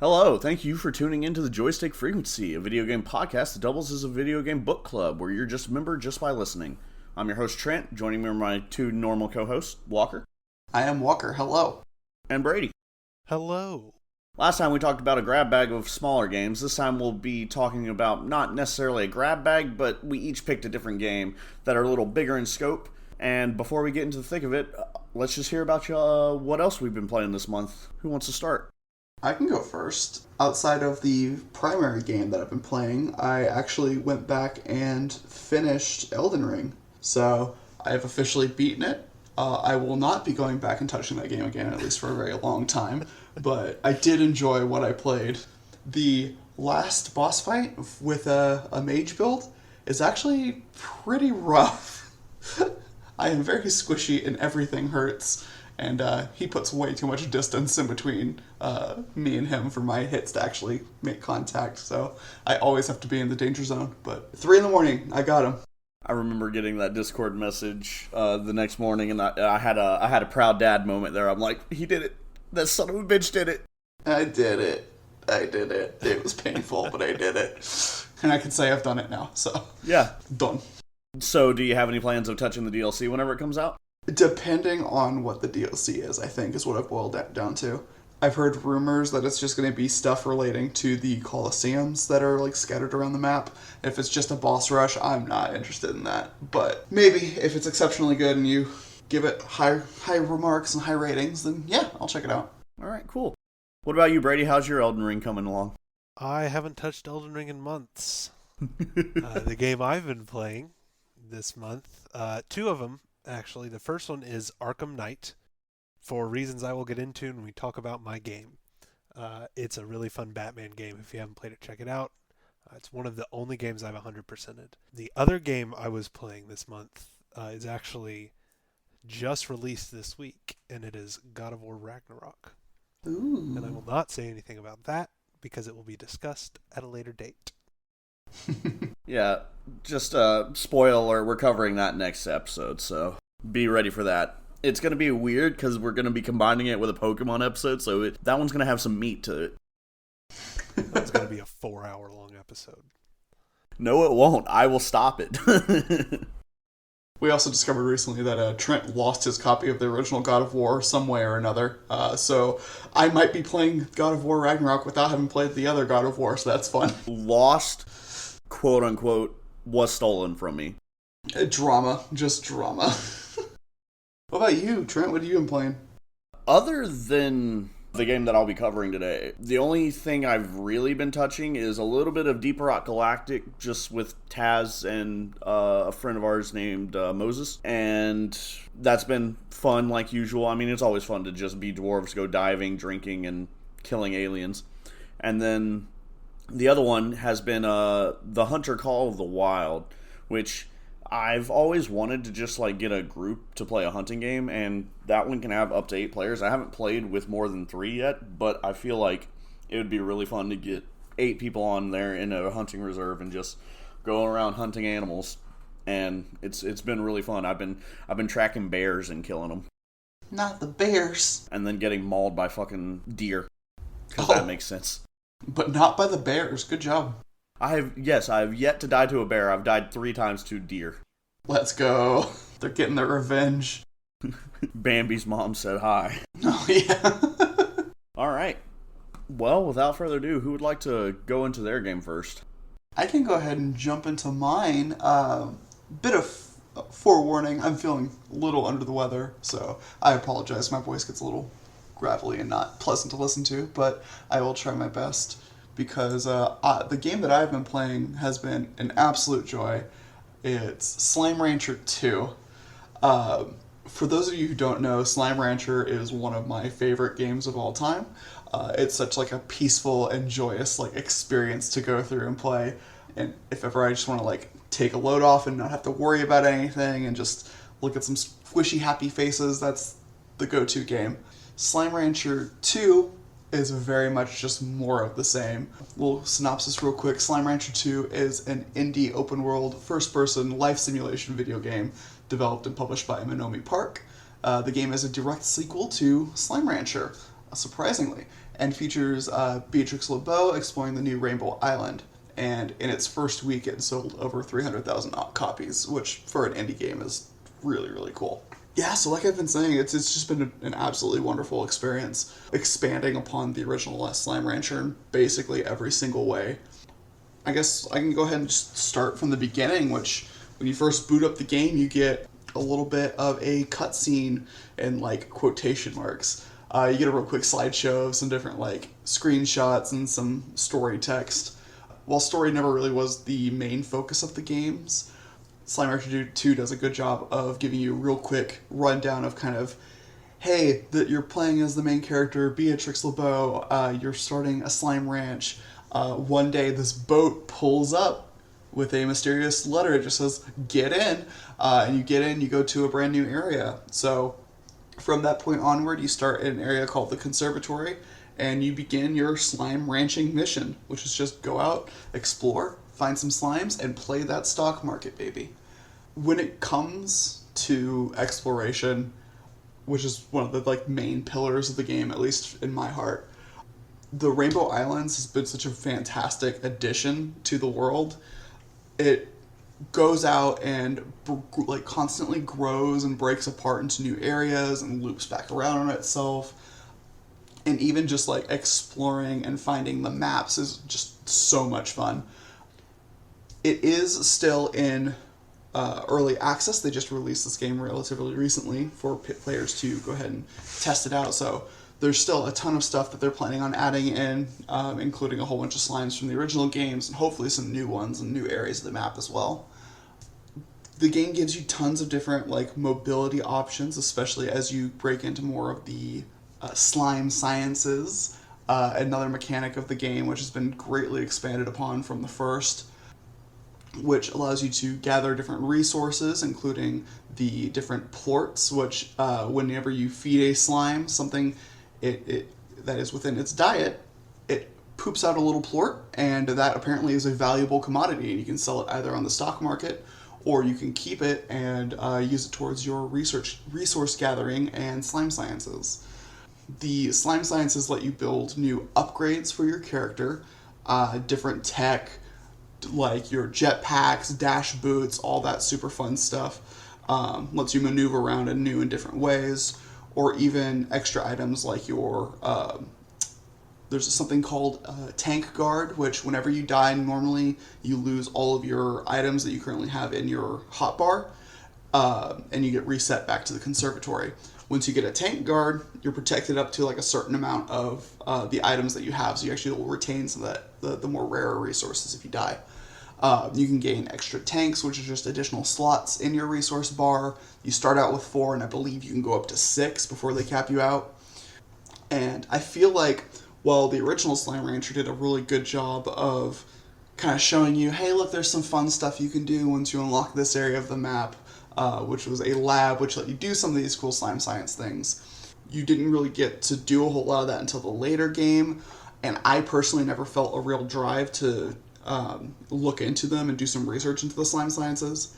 Hello, thank you for tuning into the Joystick Frequency, a video game podcast that doubles as a video game book club where you're just a member just by listening. I'm your host Trent, joining me are my two normal co-hosts, Walker. I am Walker, hello. And Brady. Hello. Last time we talked about a grab bag of smaller games. This time we'll be talking about not necessarily a grab bag, but we each picked a different game that are a little bigger in scope. And before we get into the thick of it, let's just hear about what else we've been playing this month. Who wants to start? I can go first. Outside of the primary game that I've been playing, I actually went back and finished Elden Ring. So I have officially beaten it. I will not be going back and touching that game again, at least for a very long time. But I did enjoy what I played. The last boss fight with a mage build is actually pretty rough. I am very squishy and everything hurts. And he puts way too much distance in between me and him for my hits to actually make contact. So I always have to be in the danger zone. But 3 a.m, I got him. I remember getting that Discord message the next morning, and I had a proud dad moment there. I'm like, he did it. That son of a bitch did it. I did it. It was painful, but I did it. And I can say I've done it now. So yeah, done. So do you have any plans of touching the DLC whenever it comes out? Depending on what the DLC is, I think, is what I've boiled that down to. I've heard rumors that it's just going to be stuff relating to the Colosseums that are, like, scattered around the map. If it's just a boss rush, I'm not interested in that. But maybe if it's exceptionally good and you give it high remarks and high ratings, then yeah, I'll check it out. All right, cool. What about you, Brady? How's your Elden Ring coming along? I haven't touched Elden Ring in months. The game I've been playing this month, 2 of them, actually. The first one is Arkham Knight, for reasons I will get into when we talk about my game. It's a really fun Batman game. If you haven't played it, check it out. It's one of the only games I've 100%ed. The other game I was playing this month is actually just released this week, and it is God of War Ragnarok. Ooh. And I will not say anything about that because it will be discussed at a later date. Yeah, just spoiler, we're covering that next episode, so be ready for that. It's going to be weird because we're going to be combining it with a Pokemon episode, so that one's going to have some meat to it. That's going to be a 4-hour-long episode. No, it won't. I will stop it. We also discovered recently that Trent lost his copy of the original God of War some way or another. So I might be playing God of War Ragnarok without having played the other God of War, so that's fun. Lost, quote-unquote, was stolen from me. Drama. Just drama. What about you, Trent? What have you been playing? Other than the game that I'll be covering today, the only thing I've really been touching is a little bit of Deeper Rock Galactic, just with Taz and a friend of ours named Moses, and that's been fun like usual. I mean, it's always fun to just be dwarves, go diving, drinking, and killing aliens. And then the other one has been the Hunter Call of the Wild, which I've always wanted to just like get a group to play a hunting game, and that one can have up to 8 players. I haven't played with more than 3 yet, but I feel like it would be really fun to get 8 people on there in a hunting reserve and just go around hunting animals. And it's been really fun. I've been tracking bears and killing them. Not the bears. And then getting mauled by fucking deer. Because that makes sense. But not by the bears. Good job. I have yet to die to a bear. I've died 3 times to deer. Let's go. They're getting their revenge. Bambi's mom said hi. Oh, yeah. Alright. Well, without further ado, who would like to go into their game first? I can go ahead and jump into mine. Bit of forewarning, I'm feeling a little under the weather, so I apologize. My voice gets a little gravelly and not pleasant to listen to, but I will try my best. Because the game that I've been playing has been an absolute joy. It's Slime Rancher 2. For those of you who don't know, Slime Rancher is one of my favorite games of all time. It's such like a peaceful and joyous like experience to go through and play. And if ever I just want to like take a load off and not have to worry about anything and just look at some squishy happy faces, that's the go-to game. Slime Rancher 2 is very much just more of the same. Little synopsis real quick. Slime Rancher 2 is an indie open-world, first-person life simulation video game developed and published by Monomi Park. The game is a direct sequel to Slime Rancher, surprisingly. and features Beatrix LeBeau exploring the new Rainbow Island. And in its first week, it sold over 300,000 copies, which for an indie game is really, really cool. Yeah, so like I've been saying, it's just been an absolutely wonderful experience, expanding upon the original Slime Rancher in basically every single way. I guess I can go ahead and just start from the beginning, which when you first boot up the game, you get a little bit of a cutscene in like quotation marks. You get a real quick slideshow of some different like screenshots and some story text. While story never really was the main focus of the games, Slime Rancher 2 does a good job of giving you a real quick rundown of kind of, hey, that you're playing as the main character, Beatrix LeBeau, you're starting a slime ranch. One day this boat pulls up with a mysterious letter. It just says, get in. And you get in, you go to a brand new area. So from that point onward, you start in an area called the Conservatory, and you begin your slime ranching mission, which is just go out, explore, find some slimes, and play that stock market, baby. When it comes to exploration, which is one of the like main pillars of the game, at least in my heart, the Rainbow Islands has been such a fantastic addition to the world. It goes out and like constantly grows and breaks apart into new areas and loops back around on itself. And even just like exploring and finding the maps is just so much fun. It is still in early access. They just released this game relatively recently for players to go ahead and test it out. So there's still a ton of stuff that they're planning on adding in, including a whole bunch of slimes from the original games and hopefully some new ones and new areas of the map as well. The game gives you tons of different like mobility options, especially as you break into more of the slime sciences, another mechanic of the game which has been greatly expanded upon from the first, which allows you to gather different resources, including the different plorts, which whenever you feed a slime something it that is within its diet, it poops out a little plort, and that apparently is a valuable commodity, and you can sell it either on the stock market or you can keep it and use it towards your resource gathering and slime sciences. The slime sciences let you build new upgrades for your character, different tech, like your jetpacks, dash boots, all that super fun stuff. Lets you maneuver around in new and different ways, or even extra items like your there's something called Tank Guard, which whenever you die, normally you lose all of your items that you currently have in your hotbar, and you get reset back to the Conservatory. Once you get a Tank Guard, you're protected up to like a certain amount of the items that you have, so you actually will retain some of that, the more rarer resources if you die. You can gain extra tanks, which are just additional slots in your resource bar. You start out with 4, and I believe you can go up to 6 before they cap you out. And I feel like while the original Slime Rancher did a really good job of kind of showing you, hey, look, there's some fun stuff you can do once you unlock this area of the map, which was a lab which let you do some of these cool slime science things. You didn't really get to do a whole lot of that until the later game, and I personally never felt a real drive to look into them and do some research into the slime sciences.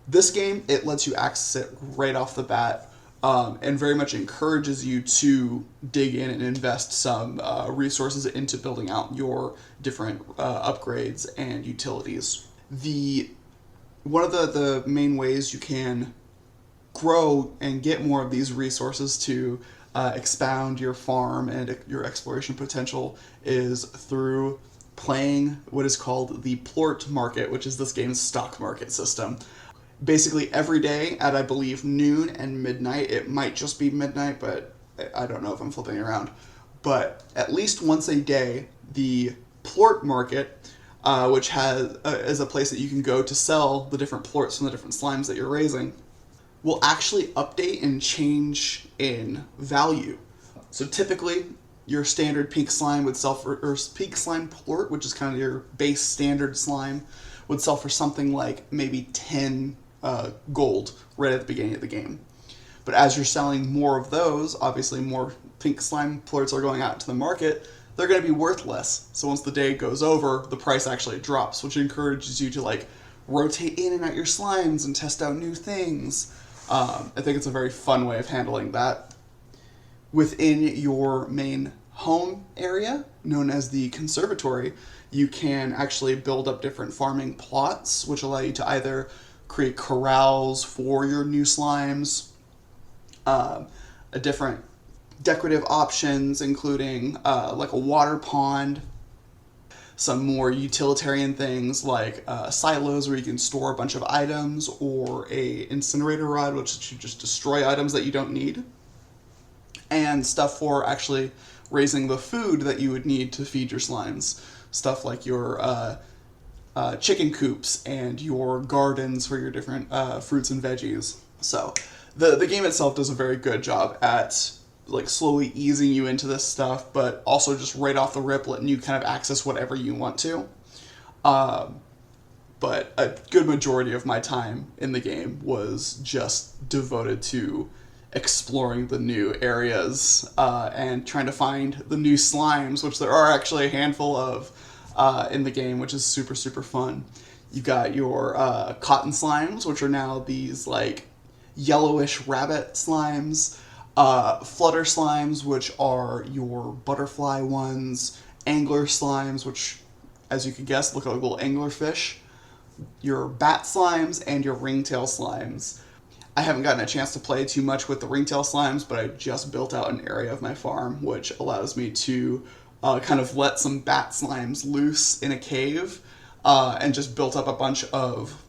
This game, it lets you access it right off the bat, and very much encourages you to dig in and invest some resources into building out your different upgrades and utilities. One of the main ways you can grow and get more of these resources to expound your farm and your exploration potential is through playing what is called the plort market, which is this game's stock market system. Basically every day at, I believe, noon and midnight. It might just be midnight, but I don't know if I'm flipping around. But at least once a day, the plort market, which is a place that you can go to sell the different plorts from the different slimes that you're raising, will actually update and change in value. So typically, your standard pink slime would sell for, or pink slime plort, which is kind of your base standard slime, would sell for something like maybe 10 gold right at the beginning of the game. But as you're selling more of those, obviously more pink slime plorts are going out into the market, they're going to be worth less. So once the day goes over, the price actually drops, which encourages you to like rotate in and out your slimes and test out new things. I think it's a very fun way of handling that. Within your main home area, known as the conservatory, you can actually build up different farming plots, which allow you to either create corrals for your new slimes, a different decorative options, including like a water pond, some more utilitarian things like silos where you can store a bunch of items, or a incinerator rod, which you just destroy items that you don't need, and stuff for actually raising the food that you would need to feed your slimes. Stuff like your chicken coops and your gardens for your different fruits and veggies. So the game itself does a very good job at like slowly easing you into this stuff, but also just right off the rip letting you kind of access whatever you want to. But a good majority of my time in the game was just devoted to exploring the new areas and trying to find the new slimes, which there are actually a handful of in the game, which is super, super fun. You got your cotton slimes, which are now these like yellowish rabbit slimes, flutter slimes, which are your butterfly ones, angler slimes, which, as you can guess, look like little anglerfish, your bat slimes, and your ringtail slimes. I haven't gotten a chance to play too much with the ringtail slimes, but I just built out an area of my farm which allows me to kind of let some bat slimes loose in a cave, and just built up a bunch of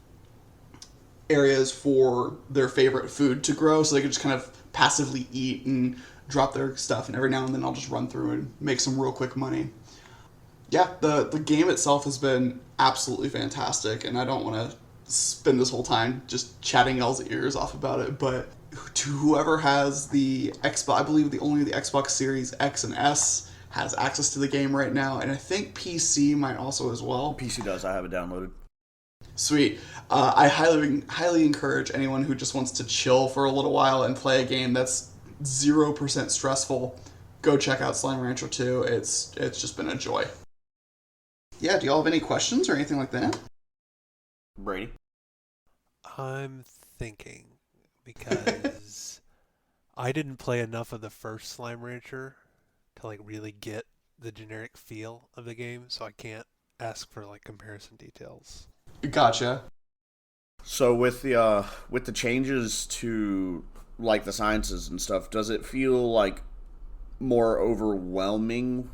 areas for their favorite food to grow, so they can just kind of passively eat and drop their stuff, and every now and then I'll just run through and make some real quick money. Yeah, the game itself has been absolutely fantastic, and I don't want to spend this whole time just chatting y'all's ears off about it, but to whoever has the Xbox, I believe only the Xbox Series X and S has access to the game right now, and I think PC might also as well. PC does. I have it downloaded. Sweet. I highly encourage anyone who just wants to chill for a little while and play a game that's 0% stressful, go check out Slime Rancher 2. It's just been a joy. Yeah, do y'all have any questions or anything like that? Brady? I'm thinking, because I didn't play enough of the first Slime Rancher to like really get the generic feel of the game, so I can't ask for like comparison details. Gotcha. So with the changes to like the sciences and stuff, does it feel like more overwhelming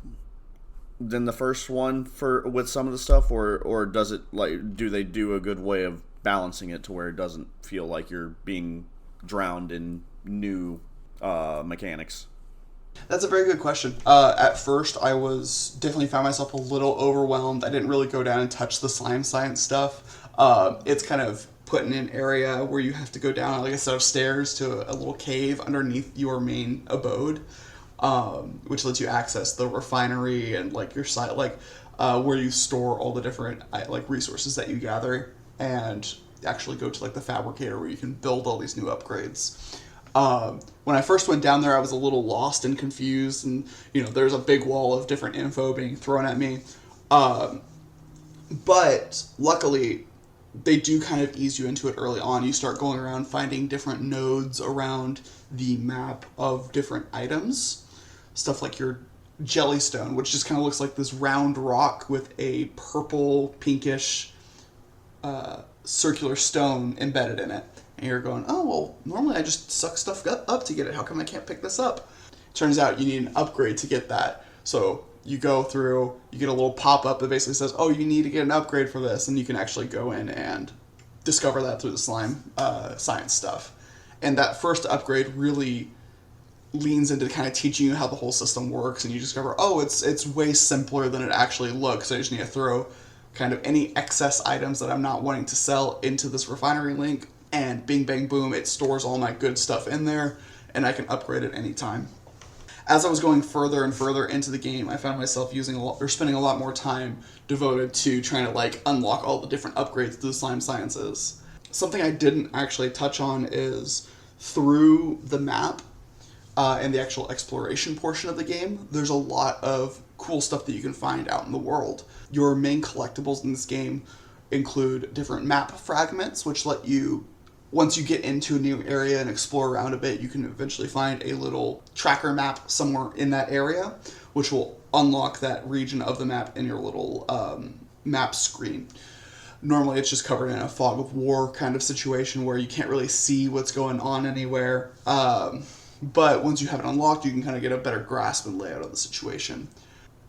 than the first one with some of the stuff, or does it, like, do they do a good way of balancing it to where it doesn't feel like you're being drowned in new mechanics? That's a very good question. At first, I was definitely found myself a little overwhelmed. I didn't really go down and touch the slime science stuff. It's kind of put in an area where you have to go down like a set of stairs to a little cave underneath your main abode, which lets you access the refinery and like your site, like where you store all the different like resources that you gather, and actually go to like the fabricator where you can build all these new upgrades. When I first went down there, I was a little lost and confused, and there's a big wall of different info being thrown at me. But luckily, they do kind of ease you into it early on. You start going around finding different nodes around the map of different items. Stuff like your jellystone, which just kind of looks like this round rock with a purple, pinkish, circular stone embedded in it. And you're going, oh, well, normally I just suck stuff up to get it. How come I can't pick this up? Turns out you need an upgrade to get that. So you go through, you get a little pop-up that basically says, oh, you need to get an upgrade for this. And you can actually go in and discover that through the slime science stuff. And that first upgrade really leans into kind of teaching you how the whole system works. And you discover, oh, it's way simpler than it actually looks. I just need to throw kind of any excess items that I'm not wanting to sell into this refinery link. And bing, bang, boom, it stores all my good stuff in there, and I can upgrade at any time. As I was going further and further into the game, I found myself spending a lot more time devoted to trying to like unlock all the different upgrades to the slime sciences. Something I didn't actually touch on is through the map and the actual exploration portion of the game, there's a lot of cool stuff that you can find out in the world. Your main collectibles in this game include different map fragments, which let you once you get into a new area and explore around a bit, you can eventually find a little tracker map somewhere in that area, which will unlock that region of the map in your little map screen. Normally it's just covered in a fog of war kind of situation where you can't really see what's going on anywhere. But once you have it unlocked, you can kind of get a better grasp and layout of the situation.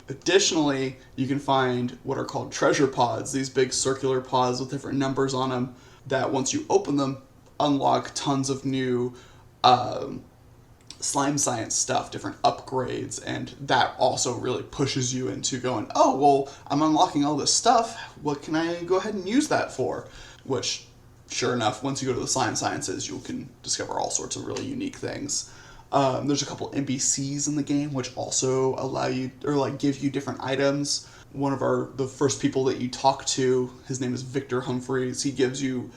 Additionally, you can find what are called treasure pods, these big circular pods with different numbers on them that once you open them, unlock tons of new slime science stuff, different upgrades, and that also really pushes you into going, oh, well, I'm unlocking all this stuff, what can I go ahead and use that for? Which, sure enough, once you go to the slime sciences, you can discover all sorts of really unique things. There's a couple NPCs in the game which also allow you, or like give you different items. One of the first people that you talk to, his name is Victor Humphreys, he gives you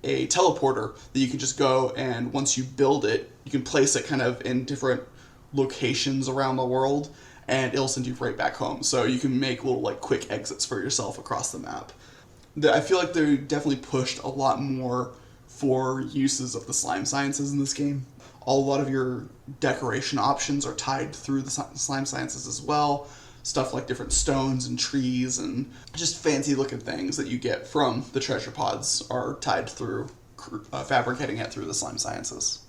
a teleporter that you can just go, and once you build it, you can place it kind of in different locations around the world, and it'll send you right back home. So you can make little like quick exits for yourself across the map. I feel like they definitely pushed a lot more for uses of the slime sciences in this game. A lot of your decoration options are tied through the slime sciences as well. Stuff like different stones and trees and just fancy looking things that you get from the treasure pods are tied through fabricating it through the slime sciences.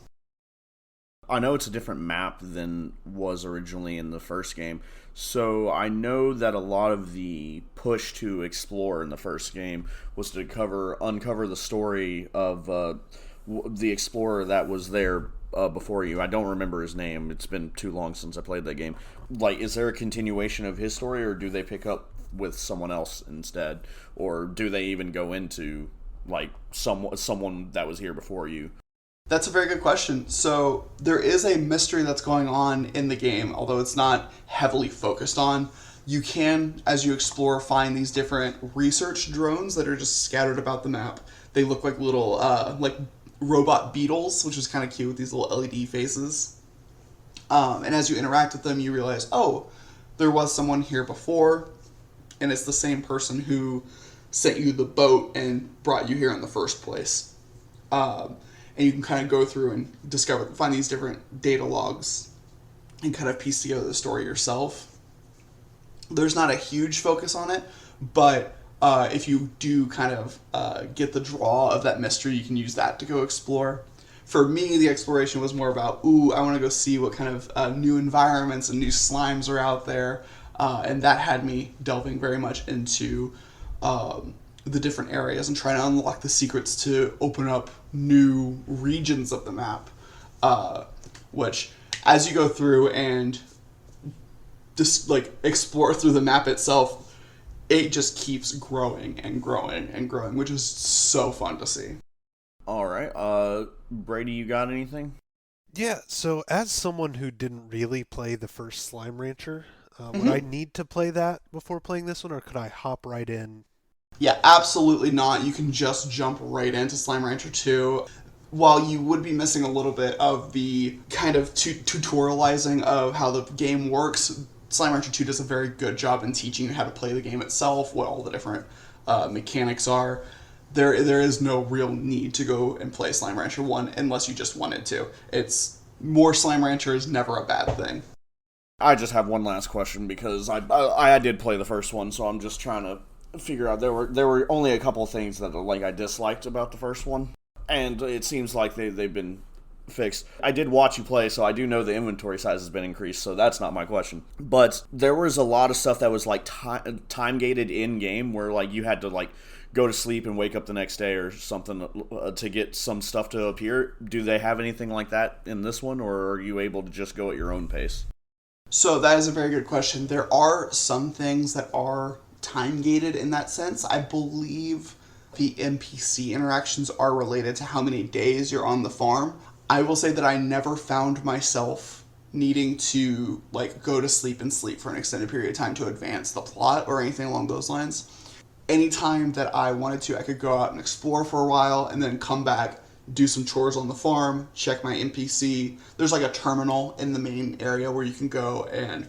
I know it's a different map than was originally in the first game, so I know that a lot of the push to explore in the first game was to uncover the story of the explorer that was there before you. I don't remember his name. It's been too long since I played that game. Like, is there a continuation of his story, or do they pick up with someone else instead? Or do they even go into, like, someone that was here before you? That's a very good question. So there is a mystery that's going on in the game, although it's not heavily focused on. You can, as you explore, find these different research drones that are just scattered about the map. They look like little, like robot beetles, which is kind of cute with these little LED faces. And as you interact with them, you realize, oh, there was someone here before, and it's the same person who sent you the boat and brought you here in the first place. And you can kind of go through and find these different data logs and kind of piece together the story yourself. There's not a huge focus on it, but if you do kind of get the draw of that mystery, you can use that to go explore. For me, the exploration was more about, I want to go see what kind of new environments and new slimes are out there. And that had me delving very much into the different areas and trying to unlock the secrets to open up new regions of the map. Which, as you go through and just like explore through the map itself, it just keeps growing and growing and growing, which is so fun to see. All right. Brady, you got anything? Yeah, so as someone who didn't really play the first Slime Rancher, would I need to play that before playing this one, or could I hop right in? Yeah, absolutely not. You can just jump right into Slime Rancher 2. While you would be missing a little bit of the kind of tutorializing of how the game works, Slime Rancher 2 does a very good job in teaching you how to play the game itself, what all the different mechanics are. There is no real need to go and play Slime Rancher 1 unless you just wanted to. It's more Slime Rancher is never a bad thing. I just have one last question because I did play the first one, so I'm just trying to figure out. There were only a couple things that I disliked about the first one, and it seems like they've been fixed. I did watch you play, so I do know the inventory size has been increased, so that's not my question. But there was a lot of stuff that was like time gated in game, where like you had to like go to sleep and wake up the next day or something to get some stuff to appear. Do they have anything like that in this one, or are you able to just go at your own pace? So that is a very good question. There are some things that are time-gated in that sense. I believe the NPC interactions are related to how many days you're on the farm. I will say that I never found myself needing to like go to sleep and sleep for an extended period of time to advance the plot or anything along those lines. Anytime that I wanted to, I could go out and explore for a while and then come back, do some chores on the farm, check my NPC. There's like a terminal in the main area where you can go, and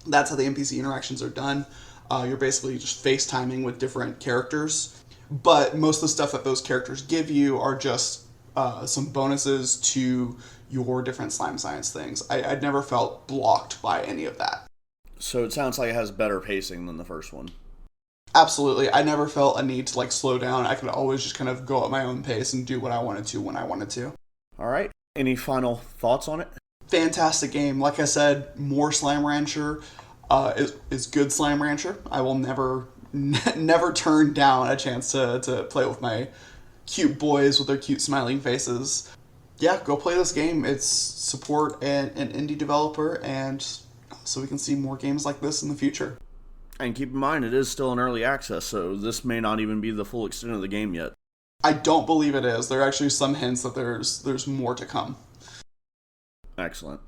that's how the NPC interactions are done. You're basically just FaceTiming with different characters, but most of the stuff that those characters give you are just some bonuses to your different slime science things. I'd never felt blocked by any of that. So it sounds like it has better pacing than the first one. Absolutely. I never felt a need to like slow down. I could always just kind of go at my own pace and do what I wanted to when I wanted to. All right. Any final thoughts on it? Fantastic game. Like I said, more Slime Rancher is good Slime Rancher. I will never turn down a chance to play with my cute boys with their cute smiling faces. Yeah, go play this game. It's support an indie developer, and so we can see more games like this in the future. And keep in mind, it is still in early access, so this may not even be the full extent of the game yet. I don't believe it is. There are actually some hints that there's more to come. Excellent.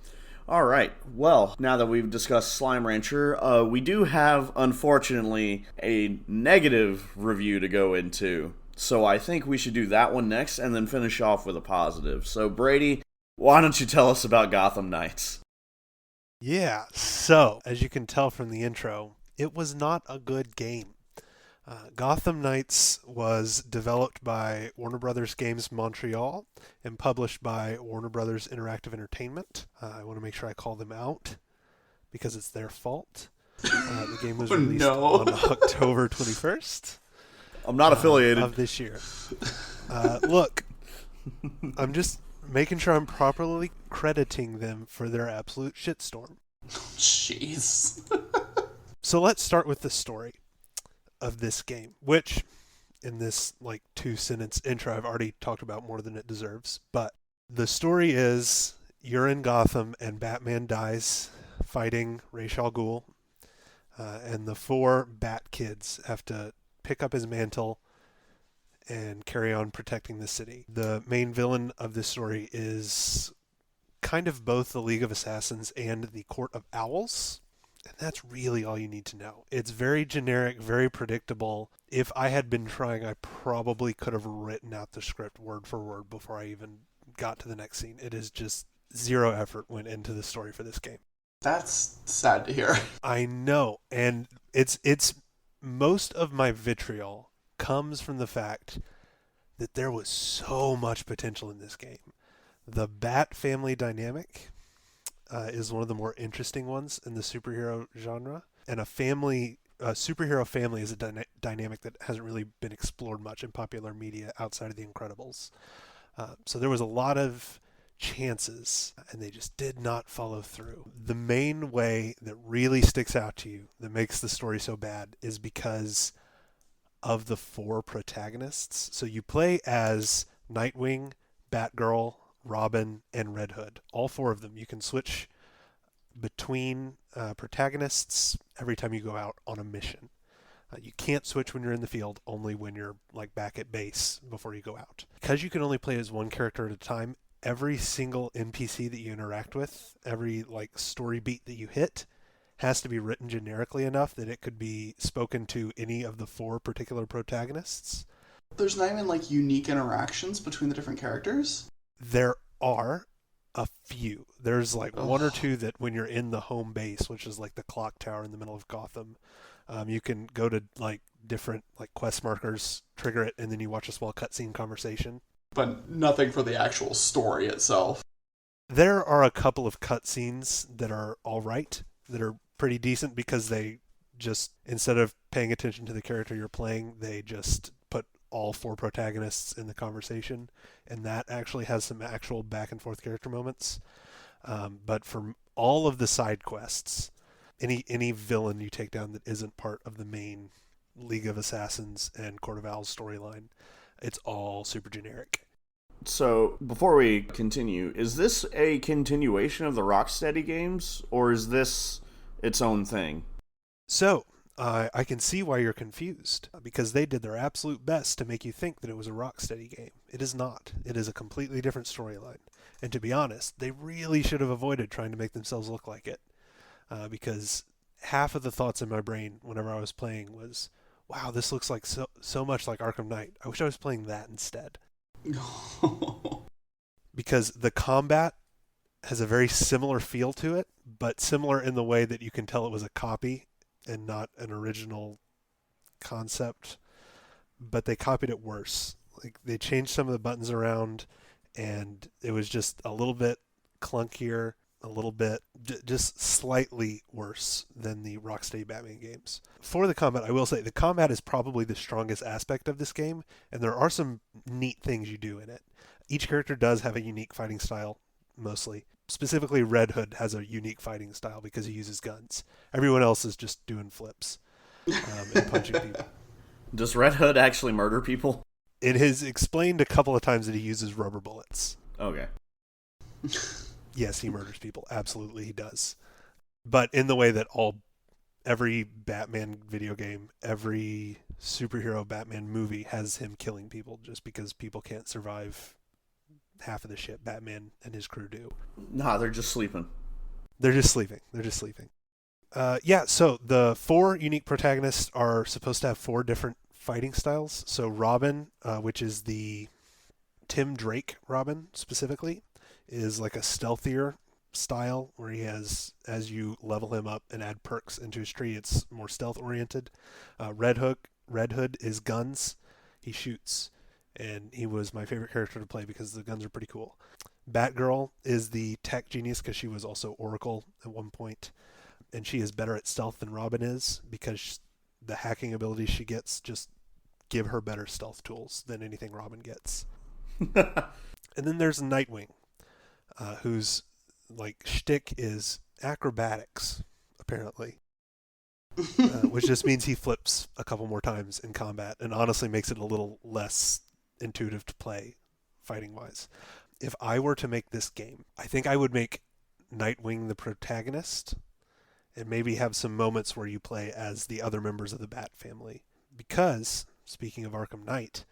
All right. Well, now that we've discussed Slime Rancher, we do have, unfortunately, a negative review to go into. So I think we should do that one next and then finish off with a positive. So, Brady, why don't you tell us about Gotham Knights? Yeah, so, as you can tell from the intro, it was not a good game. Gotham Knights was developed by Warner Brothers Games Montreal and published by Warner Brothers Interactive Entertainment. I want to make sure I call them out because it's their fault. The game was released on October 21st. I'm not affiliated. Of this year. Look, I'm just making sure I'm properly crediting them for their absolute shitstorm. Jeez. So let's start with the story of this game, which in this like 2-sentence intro I've already talked about more than it deserves. But the story is you're in Gotham and Batman dies fighting Ra's al Ghul, and the 4 Bat kids have to pick up his mantle and carry on protecting the city. The main villain of this story is kind of both the League of Assassins and the Court of Owls. And that's really all you need to know. It's very generic, very predictable. If I had been trying, I probably could have written out the script word for word before I even got to the next scene. It is just zero effort went into the story for this game. That's sad to hear. I know. And it's most of my vitriol comes from the fact that there was so much potential in this game. The Bat family dynamic is one of the more interesting ones in the superhero genre. And a superhero family is a dynamic that hasn't really been explored much in popular media outside of The Incredibles. So there was a lot of chances, and they just did not follow through. The main way that really sticks out to you, that makes the story so bad, is because of the 4 protagonists. So you play as Nightwing, Batgirl, Robin, and Red Hood. All 4 of them. You can switch between protagonists every time you go out on a mission. You can't switch when you're in the field, only when you're like back at base before you go out. Because you can only play as one character at a time, every single NPC that you interact with, every like story beat that you hit, has to be written generically enough that it could be spoken to any of the 4 particular protagonists. There's not even like unique interactions between the different characters? There are a few. There's like 1 or 2 that when you're in the home base, which is like the clock tower in the middle of Gotham, you can go to like different like quest markers, trigger it, and then you watch a small cutscene conversation. But nothing for the actual story itself. There are a couple of cutscenes that are all right, that are pretty decent because they just, instead of paying attention to the character you're playing, they just put all 4 protagonists in the conversation, and that actually has some actual back and forth character moments. But for all of the side quests, any villain you take down that isn't part of the main League of Assassins and Court of Owls storyline, it's all super generic. So, before we continue, is this a continuation of the Rocksteady games, or is this its own thing? So, I can see why you're confused, because they did their absolute best to make you think that it was a Rocksteady game. It is not. It is a completely different storyline. And to be honest, they really should have avoided trying to make themselves look like it. Because half of the thoughts in my brain whenever I was playing was, wow, this looks like so much like Arkham Knight. I wish I was playing that instead. Because the combat has a very similar feel to it, but similar in the way that you can tell it was a copy and not an original concept. But they copied it worse. Like they changed some of the buttons around, and it was just a little bit clunkier, a little bit just slightly worse than the Rocksteady Batman games. For the combat, I will say the combat is probably the strongest aspect of this game, and there are some neat things you do in it. Each character does have a unique fighting style, mostly. Specifically, Red Hood has a unique fighting style because he uses guns. Everyone else is just doing flips and punching people. Does Red Hood actually murder people? It is explained a couple of times that he uses rubber bullets. Okay. Yes, he murders people. Absolutely, he does. But in the way that every Batman video game, every superhero Batman movie has him killing people just because people can't survive half of the shit Batman and his crew do. Nah, they're just sleeping. They're just sleeping. So the 4 unique protagonists are supposed to have 4 different fighting styles. So Robin, which is the Tim Drake Robin specifically, is like a stealthier style where he has, as you level him up and add perks into his tree, it's more stealth oriented. Red Hood is guns. He shoots, and he was my favorite character to play because the guns are pretty cool. Batgirl is the tech genius because she was also Oracle at one point, and she is better at stealth than Robin is because the hacking abilities she gets just give her better stealth tools than anything Robin gets. And then there's Nightwing, whose shtick is acrobatics, apparently, which just means he flips a couple more times in combat, and honestly makes it a little less intuitive to play, fighting-wise. If I were to make this game, I think I would make Nightwing the protagonist, and maybe have some moments where you play as the other members of the Bat family. Because, speaking of Arkham Knight,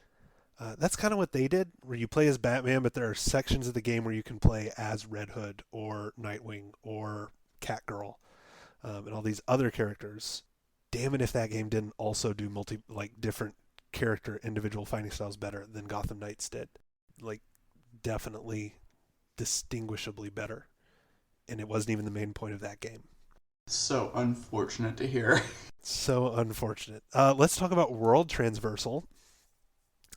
that's kind of what they did, where you play as Batman, but there are sections of the game where you can play as Red Hood or Nightwing or Catgirl and all these other characters. Damn it if that game didn't also do different character individual fighting styles better than Gotham Knights did. Definitely distinguishably better. And it wasn't even the main point of that game. So unfortunate to hear. So unfortunate. Let's talk about world transversal.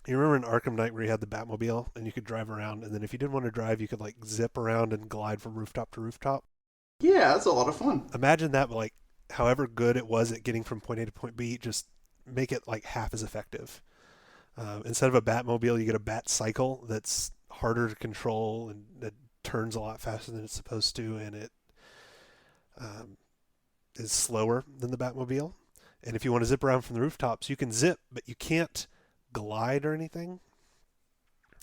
You remember in Arkham Knight where you had the Batmobile and you could drive around, and then if you didn't want to drive, you could zip around and glide from rooftop to rooftop? Yeah, that's a lot of fun. Imagine that, but however good it was at getting from point A to point B, just make it half as effective. Instead of a Batmobile, you get a Bat Cycle that's harder to control and that turns a lot faster than it's supposed to, and it is slower than the Batmobile. And if you want to zip around from the rooftops, you can zip, but you can't glide or anything.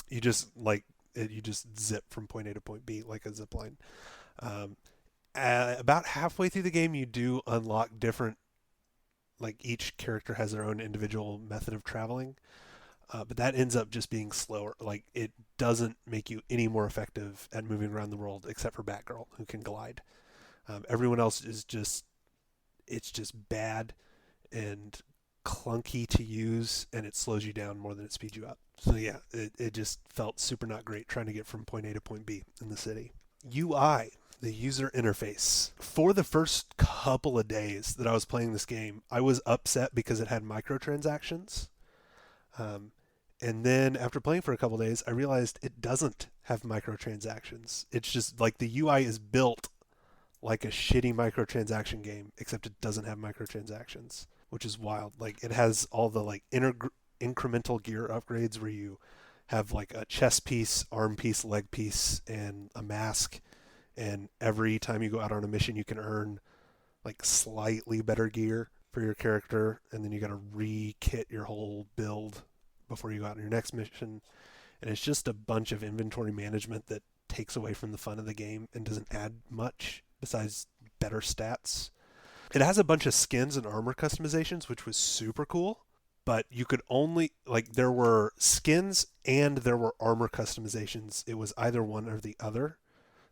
You just you just zip from point A to point B like a zip line. About halfway through the game, you do unlock different, each character has their own individual method of traveling, but that ends up just being slower. It doesn't make you any more effective at moving around the world except for Batgirl, who can glide. Everyone else is just bad and clunky to use, and it slows you down more than it speeds you up. So yeah, it just felt super not great trying to get from point A to point B in the city. UI, the user interface. For the first couple of days that I was playing this game, I was upset because it had microtransactions. And then after playing for a couple of days, I realized it doesn't have microtransactions. It's just the UI is built like a shitty microtransaction game, except it doesn't have microtransactions, which is wild. It has all the incremental gear upgrades where you have a chest piece, arm piece, leg piece, and a mask. And every time you go out on a mission, you can earn slightly better gear for your character, and then you got to re-kit your whole build before you go out on your next mission. And it's just a bunch of inventory management that takes away from the fun of the game and doesn't add much besides better stats. It has a bunch of skins and armor customizations, which was super cool, but you could only, there were skins and there were armor customizations. It was either one or the other.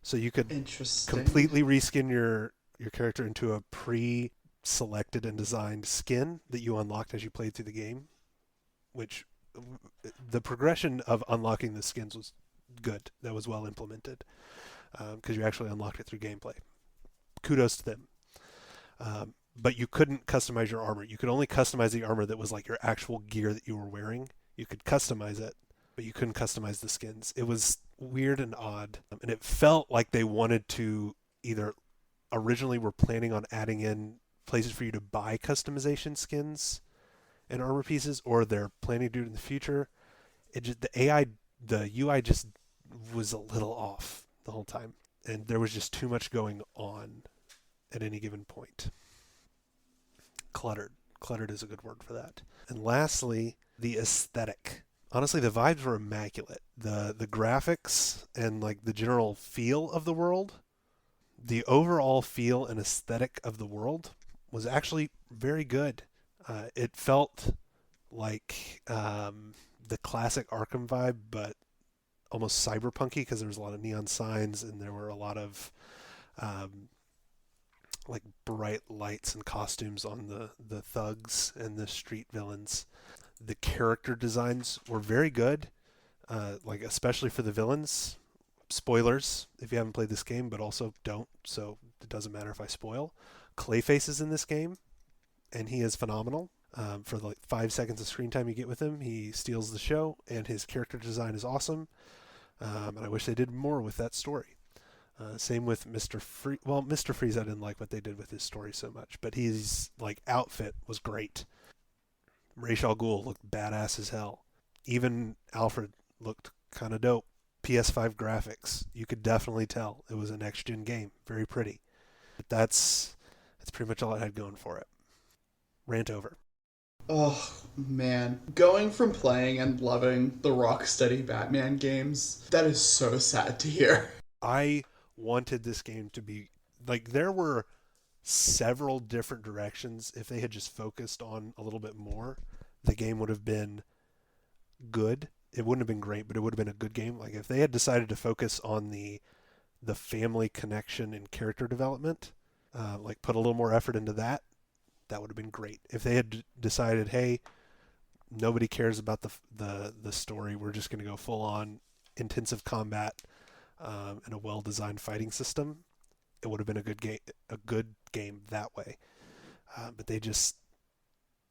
So you could completely reskin your character into a pre-selected and designed skin that you unlocked as you played through the game, which the progression of unlocking the skins was good. That was well implemented because you actually unlocked it through gameplay. Kudos to them. But you couldn't customize your armor. You could only customize the armor that was your actual gear that you were wearing. You could customize it, but you couldn't customize the skins. It was weird and odd, and it felt like they wanted to either originally were planning on adding in places for you to buy customization skins and armor pieces, or they're planning to do it in the future. The UI just was a little off the whole time, and there was just too much going on at any given point. Cluttered is a good word for that. And lastly, the aesthetic. Honestly, the vibes were immaculate. The graphics and like the general feel of the world, the overall feel and aesthetic of the world was actually very good. It felt like the classic Arkham vibe, but almost cyberpunky because there was a lot of neon signs and there were a lot of like bright lights and costumes on the thugs and the street villains. The character designs were very good, like especially for the villains. Spoilers if you haven't played this game, but also don't, so it doesn't matter if I spoil. Clayface is in this game, and he is phenomenal. For the 5 seconds of screen time you get with him, he steals the show, and his character design is awesome. And I wish they did more with that story. Same with Mr. Freeze. Well, Mr. Freeze, I didn't like what they did with his story so much, but his like outfit was great. Ra's al Ghul looked badass as hell. Even Alfred looked kind of dope. PS5 graphics, you could definitely tell it was a next-gen game. Very pretty. But that's pretty much all I had going for it. Rant over. Oh, man. Going from playing and loving the Rocksteady Batman games, that is so sad to hear. I wanted this game to be... Like, there were several different directions. If they had just focused on a little bit more, the game would have been good. It wouldn't have been great, but it would have been a good game. Like, if they had decided to focus on the family connection and character development, like put a little more effort into that, that would have been great. If they had decided, hey, nobody cares about the story, we're just going to go full on intensive combat and a well-designed fighting system, it would have been a good game that way. But they just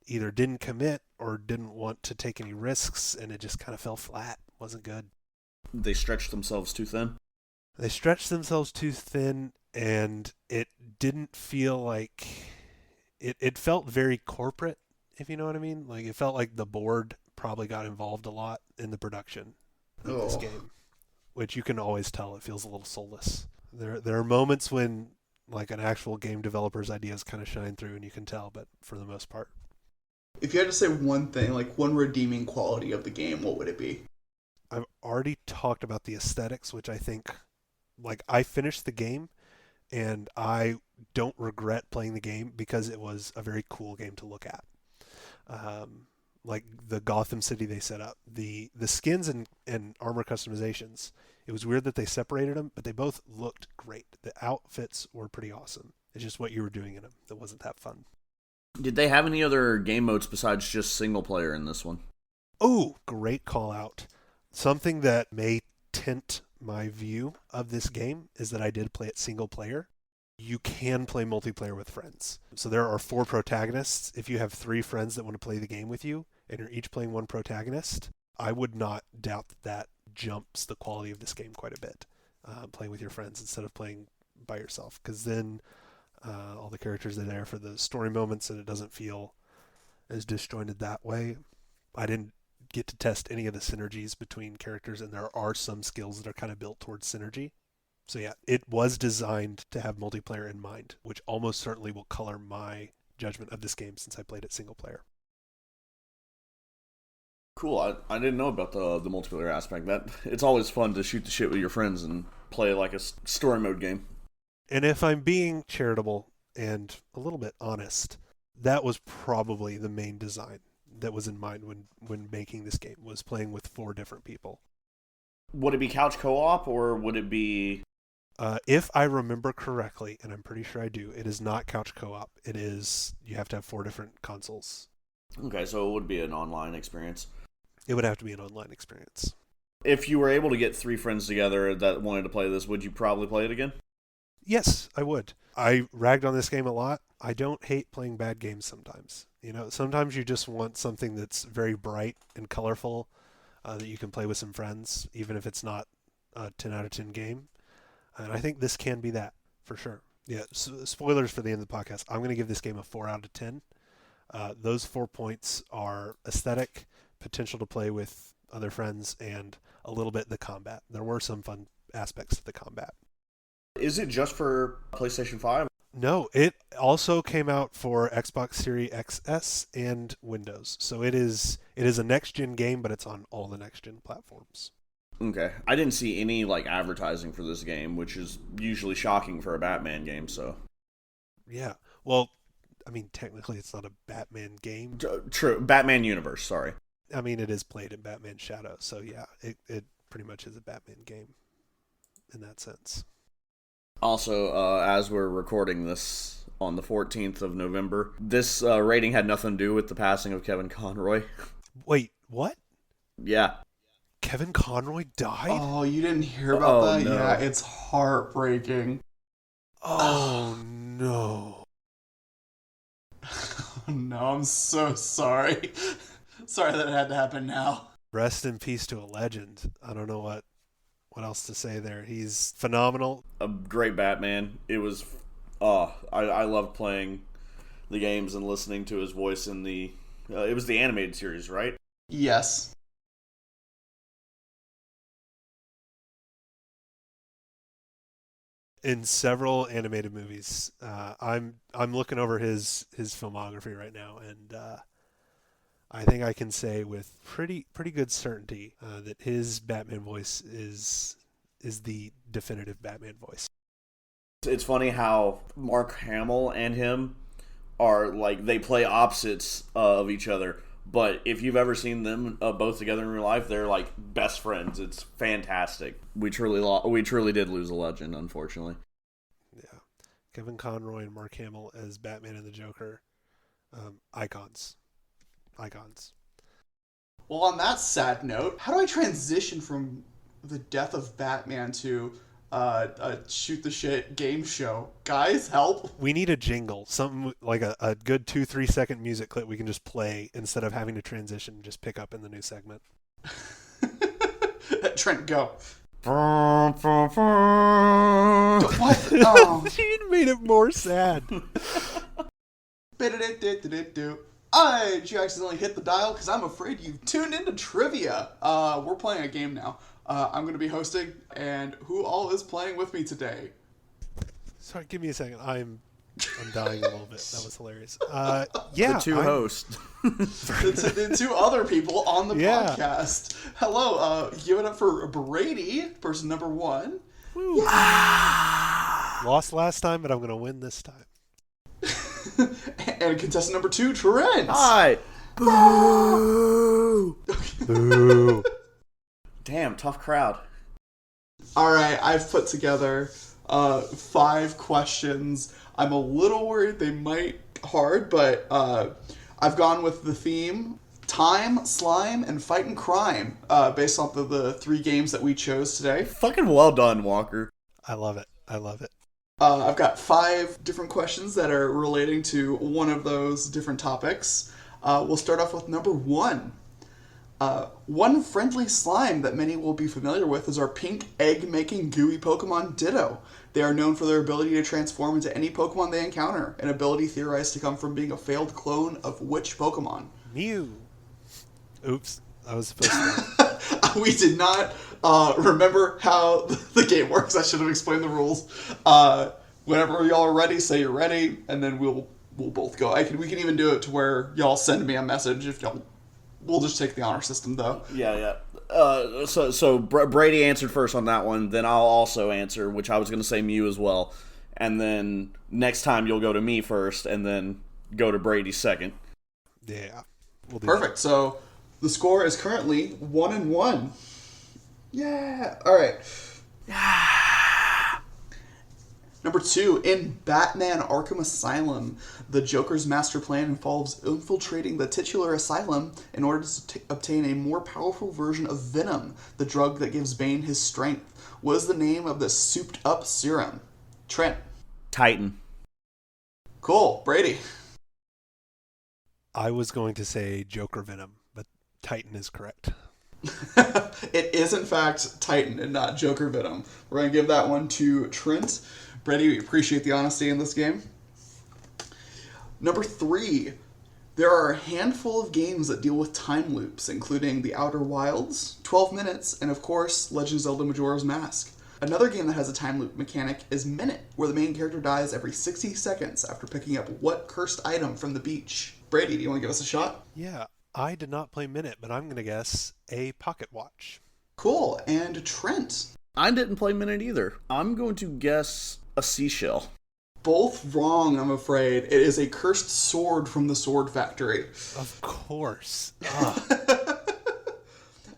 either didn't commit or didn't want to take any risks, and it just kind of fell flat. Wasn't good. They stretched themselves too thin. They stretched themselves too thin, and it didn't feel like... It felt very corporate, if you know what I mean. Like, it felt like the board probably got involved a lot in the production of this game, which you can always tell it feels a little soulless. There are moments when like an actual game developer's ideas kind of shine through, and you can tell, but for the most part. If you had to say one thing, like one redeeming quality of the game, what would it be? I've already talked about the aesthetics, which I think, like, I finished the game, and I don't regret playing the game because it was a very cool game to look at. Like the Gotham City they set up, the skins and armor customizations. It was weird that they separated them, but they both looked great. The outfits were pretty awesome. It's just what you were doing in them that wasn't that fun. Did they have any other game modes besides just single player in this one? Oh, great call out. Something that may tint my view of this game is that I did play it single player. You can play multiplayer with friends. So there are 4 protagonists. If you have 3 friends that want to play the game with you, and you're each playing one protagonist, I would not doubt that jumps the quality of this game quite a bit. Playing with your friends instead of playing by yourself. Because then all the characters are there for the story moments, and it doesn't feel as disjointed that way. I didn't get to test any of the synergies between characters, and there are some skills that are kind of built towards synergy. So yeah, it was designed to have multiplayer in mind, which almost certainly will color my judgment of this game since I played it single player. Cool. I didn't know about the multiplayer aspect. That it's always fun to shoot the shit with your friends and play like a story mode game. And if I'm being charitable and a little bit honest, that was probably the main design that was in mind when making this game, was playing with 4 different people. Would it be couch co-op, or would it be... If I remember correctly, and I'm pretty sure I do, it is not couch co-op. It is, you have to have 4 different consoles. Okay, so it would be an online experience. It would have to be an online experience. If you were able to get 3 friends together that wanted to play this, would you probably play it again? Yes, I would. I ragged on this game a lot. I don't hate playing bad games sometimes. You know, sometimes you just want something that's very bright and colorful, that you can play with some friends, even if it's not a 10 out of 10 game. And I think this can be that, for sure. Yeah, spoilers for the end of the podcast. I'm going to give this game a 4 out of 10. Those 4 points are aesthetic, potential to play with other friends, and a little bit the combat. There were some fun aspects to the combat. Is it just for PlayStation 5? No, it also came out for Xbox Series XS and Windows. So it is a next-gen game, but it's on all the next-gen platforms. Okay. I didn't see any advertising for this game, which is usually shocking for a Batman game, so. Yeah. Well, I mean, technically it's not a Batman game. True. Batman universe, sorry. I mean, it is played in Batman Shadow, so yeah, it pretty much is a Batman game in that sense. Also, as we're recording this on the 14th of November, this rating had nothing to do with the passing of Kevin Conroy. Wait, what? Yeah. Kevin Conroy died? Oh, you didn't hear about that? No. Yeah, it's heartbreaking. Oh, no. No, I'm so sorry. Sorry that it had to happen now. Rest in peace to a legend. I don't know what else to say there. He's phenomenal. A great Batman. It was, I loved playing the games and listening to his voice in the, it was the animated series, right? Yes. In several animated movies. I'm looking over his filmography right now, and I think I can say with pretty good certainty that his Batman voice is the definitive Batman voice. It's funny how Mark Hamill and him are they play opposites of each other. But if you've ever seen them both together in real life, they're best friends. It's fantastic. We truly did lose a legend, unfortunately. Yeah, Kevin Conroy and Mark Hamill as Batman and the Joker, icons. Well, on that sad note, how do I transition from the death of Batman to a shoot the shit game show? Guys, help! We need a jingle, something like a good 2-3 second music clip we can just play instead of having to transition and just pick up in the new segment. Trent, go. What? Oh. She made it more sad. Did you accidentally hit the dial? Because I'm afraid you've tuned into trivia. We're playing a game now. I'm going to be hosting, and who all is playing with me today? Sorry, give me a second. I'm dying a little bit. That was hilarious. Yeah, the two hosts. the two other people on the podcast. Hello, give it up for Brady, person number 1. Lost last time, but I'm going to win this time. And contestant number 2, Trent. Hi. Boo. Boo. Damn, tough crowd. All right, I've put together 5 questions. I'm a little worried they might hard, but I've gone with the theme time, slime, and fight and crime based off of the 3 games that we chose today. Fucking well done, Walker. I love it. I've got 5 different questions that are relating to one of those different topics. We'll start off with number 1. One friendly slime that many will be familiar with is our pink egg-making gooey Pokemon Ditto. They are known for their ability to transform into any Pokemon they encounter, an ability theorized to come from being a failed clone of which Pokemon? Mew. Oops, I was supposed to. We did not remember how the game works. I should have explained the rules. Whenever y'all are ready, say you're ready, and then we'll both go. We can even do it to where y'all send me a message if y'all. We'll just take the honor system, though. Yeah. So Brady answered first on that one. Then I'll also answer, which I was going to say Mew as well. And then next time you'll go to me first, and then go to Brady second. Yeah. We'll do Perfect. That. So the score is currently 1-1. Yeah. All right. Number 2, in Batman Arkham Asylum, the Joker's master plan involves infiltrating the titular asylum in order to obtain a more powerful version of Venom, the drug that gives Bane his strength. What is the name of this souped-up serum? Trent. Titan. Cool. Brady. I was going to say Joker Venom, but Titan is correct. It is, in fact, Titan and not Joker Venom. We're going to give that one to Trent. Brady, we appreciate the honesty in this game. Number 3. There are a handful of games that deal with time loops, including The Outer Wilds, 12 Minutes, and of course, Legend of Zelda Majora's Mask. Another game that has a time loop mechanic is Minute, where the main character dies every 60 seconds after picking up what cursed item from the beach. Brady, do you want to give us a shot? Yeah, I did not play Minute, but I'm going to guess a pocket watch. Cool. And Trent? I didn't play Minute either. I'm going to guess a seashell. Both wrong, I'm afraid. It is a cursed sword from the Sword Factory. Of course.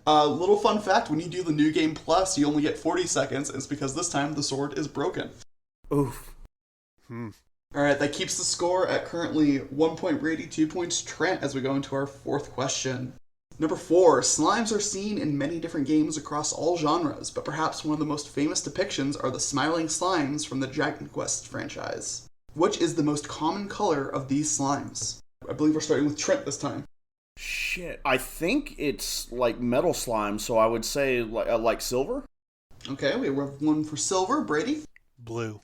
Little fun fact, when you do the New Game Plus, you only get 40 seconds, and it's because this time the sword is broken. Oof. Alright, that keeps the score at currently 1 point Brady, 2 points Trent, as we go into our 4th question. Number 4, slimes are seen in many different games across all genres, but perhaps one of the most famous depictions are the smiling slimes from the Dragon Quest franchise. Which is the most common color of these slimes? I believe we're starting with Trent this time. Shit. I think it's like metal slime, so I would say like silver? Okay, we have one for silver. Brady? Blue.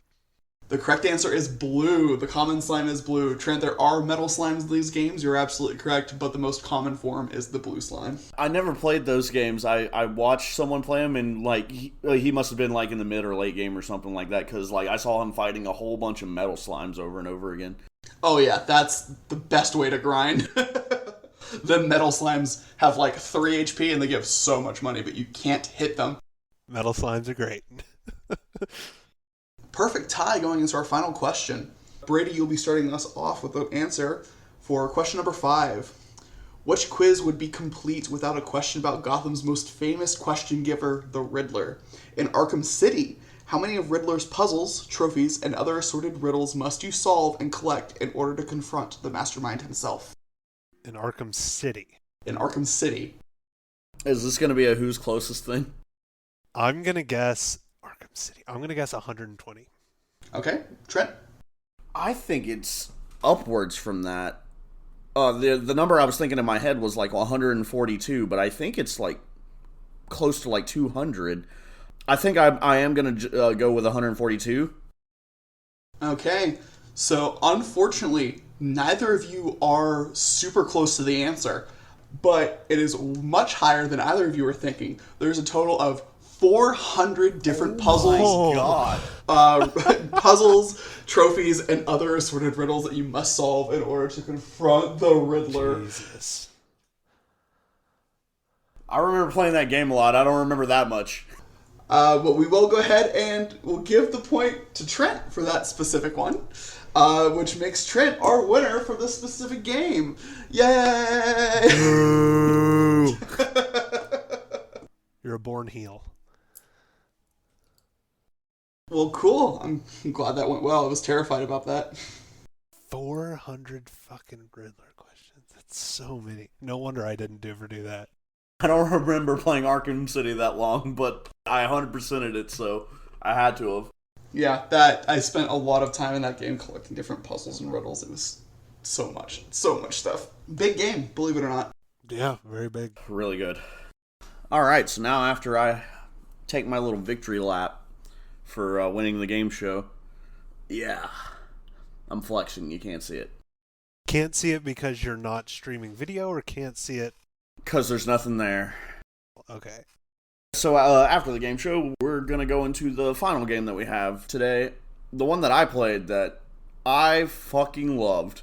The correct answer is blue. The common slime is blue. Trent, there are metal slimes in these games. You're absolutely correct, but the most common form is the blue slime. I never played those games. I watched someone play them, and like he must have been like in the mid or late game or something like that, because like I saw him fighting a whole bunch of metal slimes over and over again. Oh yeah, that's the best way to grind. The metal slimes have like 3 HP and they give so much money, but you can't hit them. Metal slimes are great. Perfect tie going into our final question. Brady, you'll be starting us off with the answer for question number 5. Which quiz would be complete without a question about Gotham's most famous question giver, the Riddler? In Arkham City, how many of Riddler's puzzles, trophies, and other assorted riddles must you solve and collect in order to confront the mastermind himself? In Arkham City. In Arkham City. Is this going to be a who's closest thing? I'm going to guess Arkham City. I'm going to guess 120. Okay, Trent? I think it's upwards from that. The number I was thinking in my head was like 142, but I think it's like close to like 200. I think I am going to go with 142. Okay, so unfortunately, neither of you are super close to the answer, but it is much higher than either of you were thinking. There's a total of 400 different puzzles. Oh my god. Puzzles, trophies, and other assorted riddles that you must solve in order to confront the Riddler. Jesus. I remember playing that game a lot. I don't remember that much. But we will go ahead and we'll give the point to Trent for that specific one, which makes Trent our winner for this specific game. Yay! You're a born heel. Well, cool. I'm glad that went well. I was terrified about that. 400 fucking Riddler questions. That's so many. No wonder I didn't ever do that. I don't remember playing Arkham City that long, but I 100%ed it, so I had to have. Yeah, I spent a lot of time in that game collecting different puzzles and riddles. It was so much stuff. Big game, believe it or not. Yeah, very big. Really good. Alright, so now after I take my little victory lap for winning the game show, yeah, I'm flexing, you can't see it. Can't see it because you're not streaming video, or can't see it? Because there's nothing there. Okay. So after the game show, we're going to go into the final game that we have today. The one that I played that I fucking loved.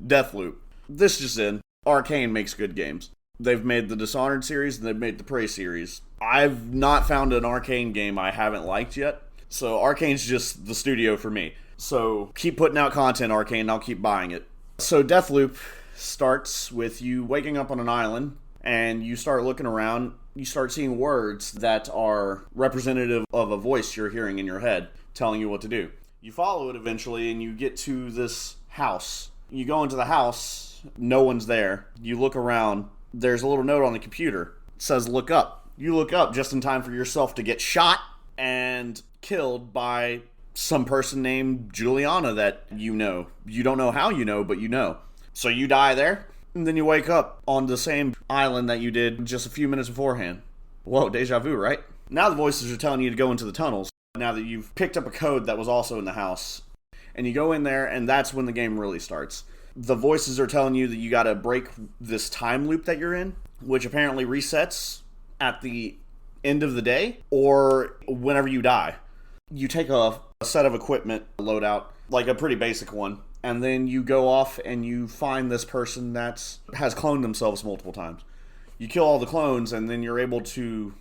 Deathloop. This just in. Arcane makes good games. They've made the Dishonored series and they've made the Prey series. I've not found an Arcane game I haven't liked yet. So Arcane's just the studio for me. So keep putting out content, Arcane, and I'll keep buying it. So Deathloop starts with you waking up on an island and you start looking around. You start seeing words that are representative of a voice you're hearing in your head telling you what to do. You follow it eventually and you get to this house. You go into the house, no one's there. You look around, there's a little note on the computer. It says look up. You look up just in time for yourself to get shot and killed by some person named Juliana that you know. You don't know how you know, but you know. So you die there. And then you wake up on the same island that you did just a few minutes beforehand. Whoa, deja vu, right? Now the voices are telling you to go into the tunnels, now that you've picked up a code that was also in the house. And you go in there, and that's when the game really starts. The voices are telling you that you gotta break this time loop that you're in, which apparently resets at the end of the day, or whenever you die. You take a set of equipment loadout, like a pretty basic one, and then you go off and you find this person that has cloned themselves multiple times. You kill all the clones, and then you're able to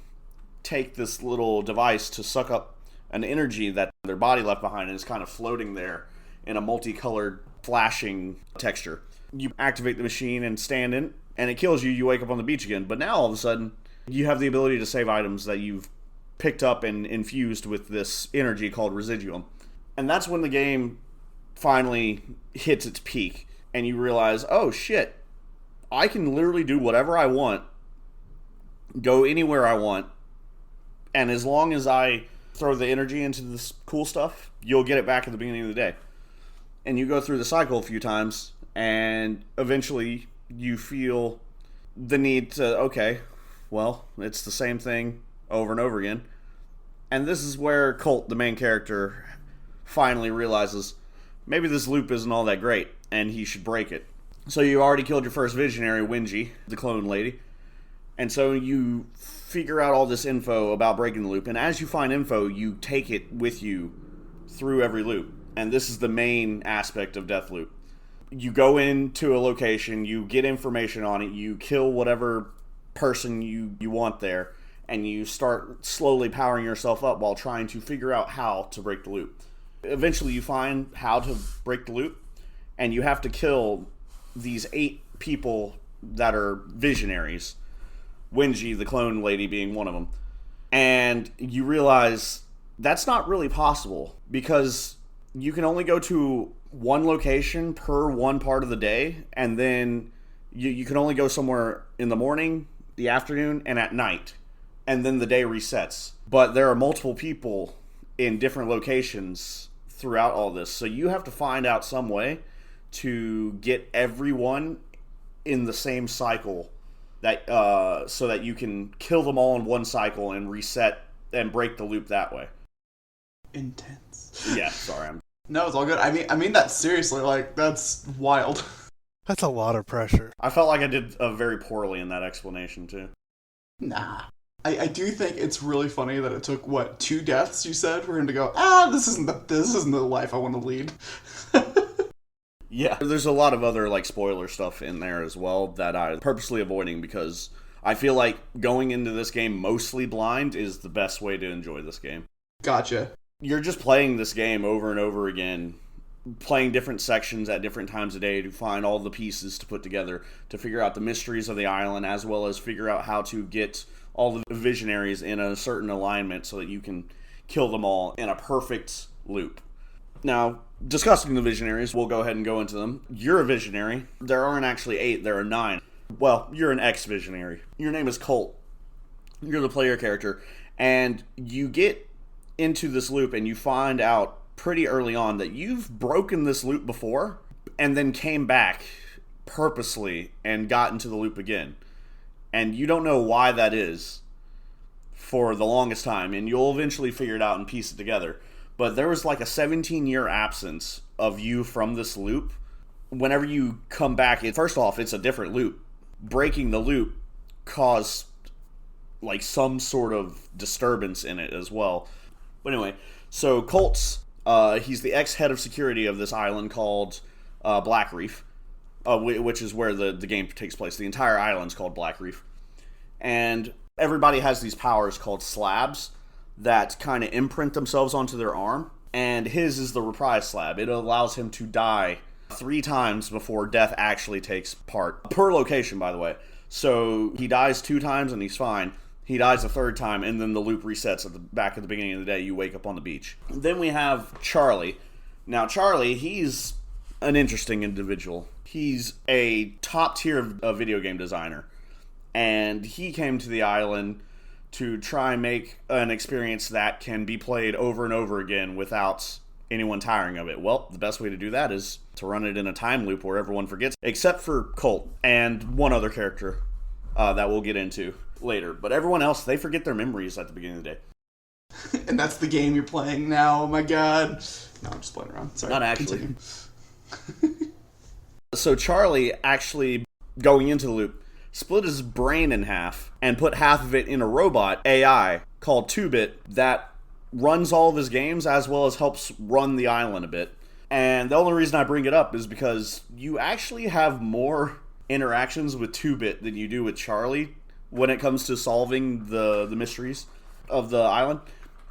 take this little device to suck up an energy that their body left behind, and is kind of floating there in a multicolored, flashing texture. You activate the machine and stand in, and it kills you. You wake up on the beach again. But now, all of a sudden, you have the ability to save items that you've picked up and infused with this energy called residuum. And that's when the game finally hits its peak, and you realize, oh shit, I can literally do whatever I want, go anywhere I want, and as long as I throw the energy into this cool stuff, you'll get it back at the beginning of the day. And you go through the cycle a few times, and eventually you feel the need to, okay, well, it's the same thing over and over again. And this is where Colt, the main character, finally realizes maybe this loop isn't all that great, and he should break it. So you already killed your first visionary, Wingy, the clone lady. And so you figure out all this info about breaking the loop, and as you find info, you take it with you through every loop. And this is the main aspect of Deathloop. You go into a location, you get information on it, you kill whatever person you want there, and you start slowly powering yourself up while trying to figure out how to break the loop. Eventually you find how to break the loop, and you have to kill these 8 people that are visionaries, Wingy, the clone lady, being one of them. And you realize that's not really possible, because you can only go to one location per one part of the day, and then you can only go somewhere in the morning, the afternoon, and at night, and then the day resets. But there are multiple people in different locations throughout all this, so you have to find out some way to get everyone in the same cycle, that so that you can kill them all in one cycle and reset and break the loop that way. Intense. Yeah, sorry. No, it's all good. I mean that seriously. Like, that's wild. That's a lot of pressure. I felt like I did very poorly in that explanation too. Nah. I do think it's really funny that it took, 2 deaths, you said, for him to go, this isn't the life I want to lead. Yeah, there's a lot of other like spoiler stuff in there as well that I'm purposely avoiding, because I feel like going into this game mostly blind is the best way to enjoy this game. Gotcha. You're just playing this game over and over again, playing different sections at different times of day to find all the pieces to put together, to figure out the mysteries of the island, as well as figure out how to get all the visionaries in a certain alignment so that you can kill them all in a perfect loop. Now, discussing the visionaries, we'll go ahead and go into them. You're a visionary. There aren't actually 8, there are 9. Well, you're an ex-visionary. Your name is Colt. You're the player character, and you get into this loop and you find out pretty early on that you've broken this loop before and then came back purposely and got into the loop again. And you don't know why that is for the longest time, and you'll eventually figure it out and piece it together. But there was like a 17-year absence of you from this loop. Whenever you come back, first off, it's a different loop. Breaking the loop caused like some sort of disturbance in it as well. But anyway, so Colt's, he's the ex-head of security of this island called Black Reef, which is where the game takes place. The entire island's called Black Reef. And everybody has these powers called slabs that kind of imprint themselves onto their arm. And his is the reprise slab. It allows him to die 3 times before death actually takes part. Per location, by the way. So he dies 2 times and he's fine. He dies a 3rd time, and then the loop resets back at the beginning of the day. You wake up on the beach. Then we have Charlie. Now, Charlie, he's an interesting individual. He's a top-tier video game designer. And he came to the island to try and make an experience that can be played over and over again without anyone tiring of it? Well, the best way to do that is to run it in a time loop where everyone forgets, except for Colt and one other character that we'll get into later. But everyone else, they forget their memories at the beginning of the day. And that's the game you're playing now. Oh my god. No, I'm just playing around. Sorry. Not actually. So Charlie actually, going into the loop, split his brain in half and put half of it in a robot AI called 2-Bit that runs all of his games as well as helps run the island a bit. And the only reason I bring it up is because you actually have more interactions with 2-Bit than you do with Charlie when it comes to solving the mysteries of the island.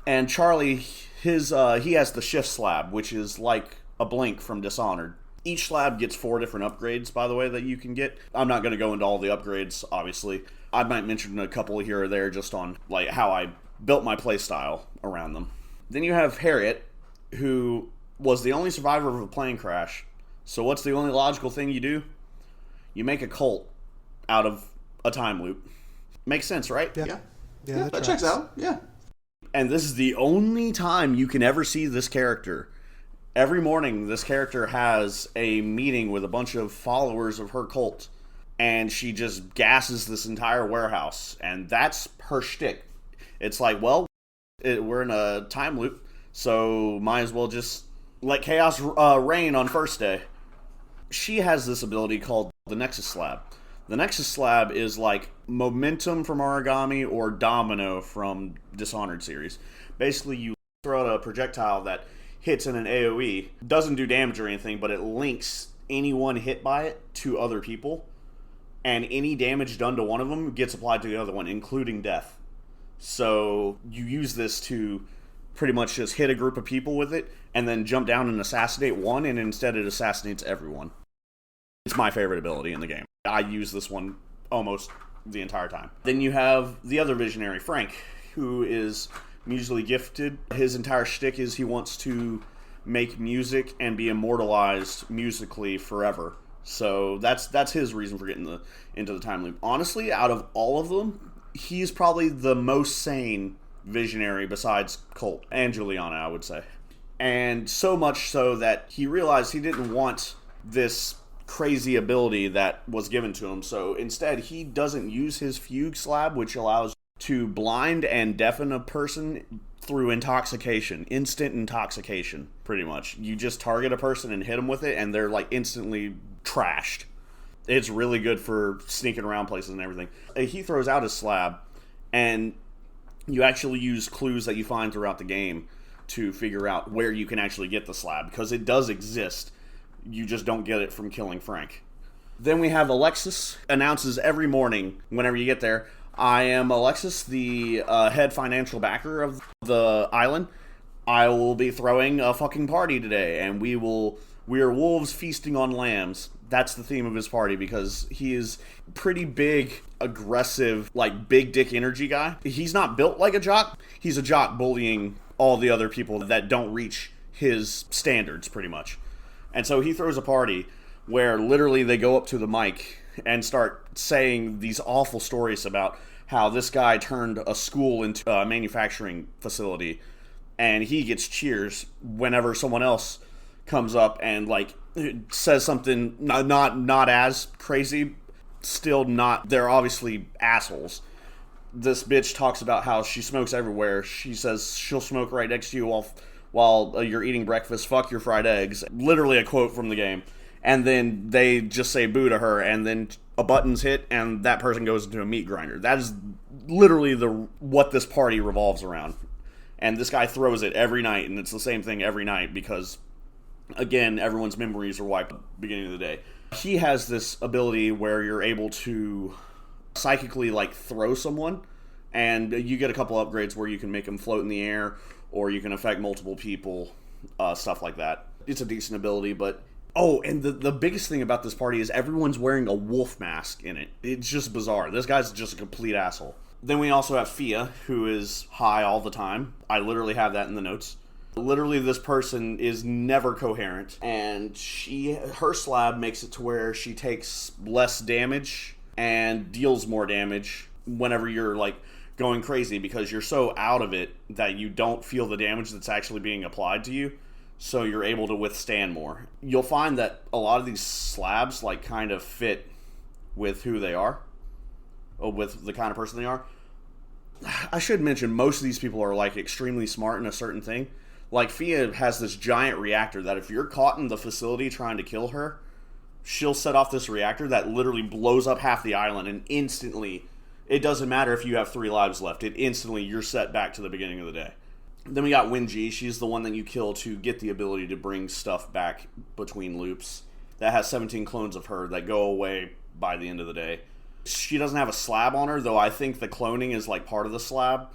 And Charlie, he has the shift slab, which is like a blink from Dishonored. Each slab gets 4 different upgrades, by the way, that you can get. I'm not going to go into all the upgrades, obviously. I might mention a couple here or there just on like how I built my playstyle around them. Then you have Harriet, who was the only survivor of a plane crash. So what's the only logical thing you do? You make a cult out of a time loop. Makes sense, right? Yeah, Yeah, that checks out. Yeah. And this is the only time you can ever see this character. Every morning, this character has a meeting with a bunch of followers of her cult, and she just gasses this entire warehouse, and that's her shtick. It's like, well, we're in a time loop, so might as well just let chaos reign on first day. She has this ability called the Nexus Slab. The Nexus Slab is like Momentum from Origami or Domino from Dishonored series. Basically, you throw out a projectile that hits in an AoE, doesn't do damage or anything, but it links anyone hit by it to other people, and any damage done to one of them gets applied to the other one, including death. So you use this to pretty much just hit a group of people with it, and then jump down and assassinate one, and instead it assassinates everyone. It's my favorite ability in the game. I use this one almost the entire time. Then you have the other visionary, Frank, who is musically gifted. His entire shtick is he wants to make music and be immortalized musically forever. So that's his reason for getting into the time loop. Honestly, out of all of them, he's probably the most sane visionary besides Colt and Juliana, I would say. And so much so that he realized he didn't want this crazy ability that was given to him. So instead, he doesn't use his fugue slab, which allows to blind and deafen a person through intoxication, instant intoxication, pretty much. You just target a person and hit them with it, and they're like instantly trashed. It's really good for sneaking around places and everything. He throws out his slab, and you actually use clues that you find throughout the game to figure out where you can actually get the slab, because it does exist. You just don't get it from killing Frank. Then we have Alexis, announces every morning whenever you get there, I am Alexis, the head financial backer of the island. I will be throwing a fucking party today, and we are wolves feasting on lambs. That's the theme of his party, because he is pretty big, aggressive, like big dick energy guy. He's not built like a jock. He's a jock bullying all the other people that don't reach his standards, pretty much. And so he throws a party where literally they go up to the mic and start saying these awful stories about how this guy turned a school into a manufacturing facility, and he gets cheers whenever someone else comes up and like says something not as crazy. Still not, they're obviously assholes. This bitch talks about how she smokes everywhere. She says she'll smoke right next to you while you're eating breakfast. Fuck your fried eggs. Literally a quote from the game. And then they just say boo to her, and then a button's hit, and that person goes into a meat grinder. That is literally what this party revolves around. And this guy throws it every night, and it's the same thing every night because, again, everyone's memories are wiped at the beginning of the day. He has this ability where you're able to psychically, like, throw someone, and you get a couple upgrades where you can make them float in the air, or you can affect multiple people, stuff like that. It's a decent ability, but... Oh, and the biggest thing about this party is everyone's wearing a wolf mask in it. It's just bizarre. This guy's just a complete asshole. Then we also have Fia, who is high all the time. I literally have that in the notes. Literally, this person is never coherent, and her slab makes it to where she takes less damage and deals more damage whenever you're, like, going crazy, because you're so out of it that you don't feel the damage that's actually being applied to you. so you're able to withstand more. You'll find that a lot of these slabs like kind of fit with who they are, or with the kind of person they are. I should mention most of these people are like extremely smart in a certain thing. Like Fia has this giant reactor that if you're caught in the facility trying to kill her, she'll set off this reactor that literally blows up half the island, and instantly, it doesn't matter if you have 3 lives left, you're set back to the beginning of the day. Then we got Winji. She's the one that you kill to get the ability to bring stuff back between loops. That has 17 clones of her that go away by the end of the day. She doesn't have a slab on her, though I think the cloning is like part of the slab.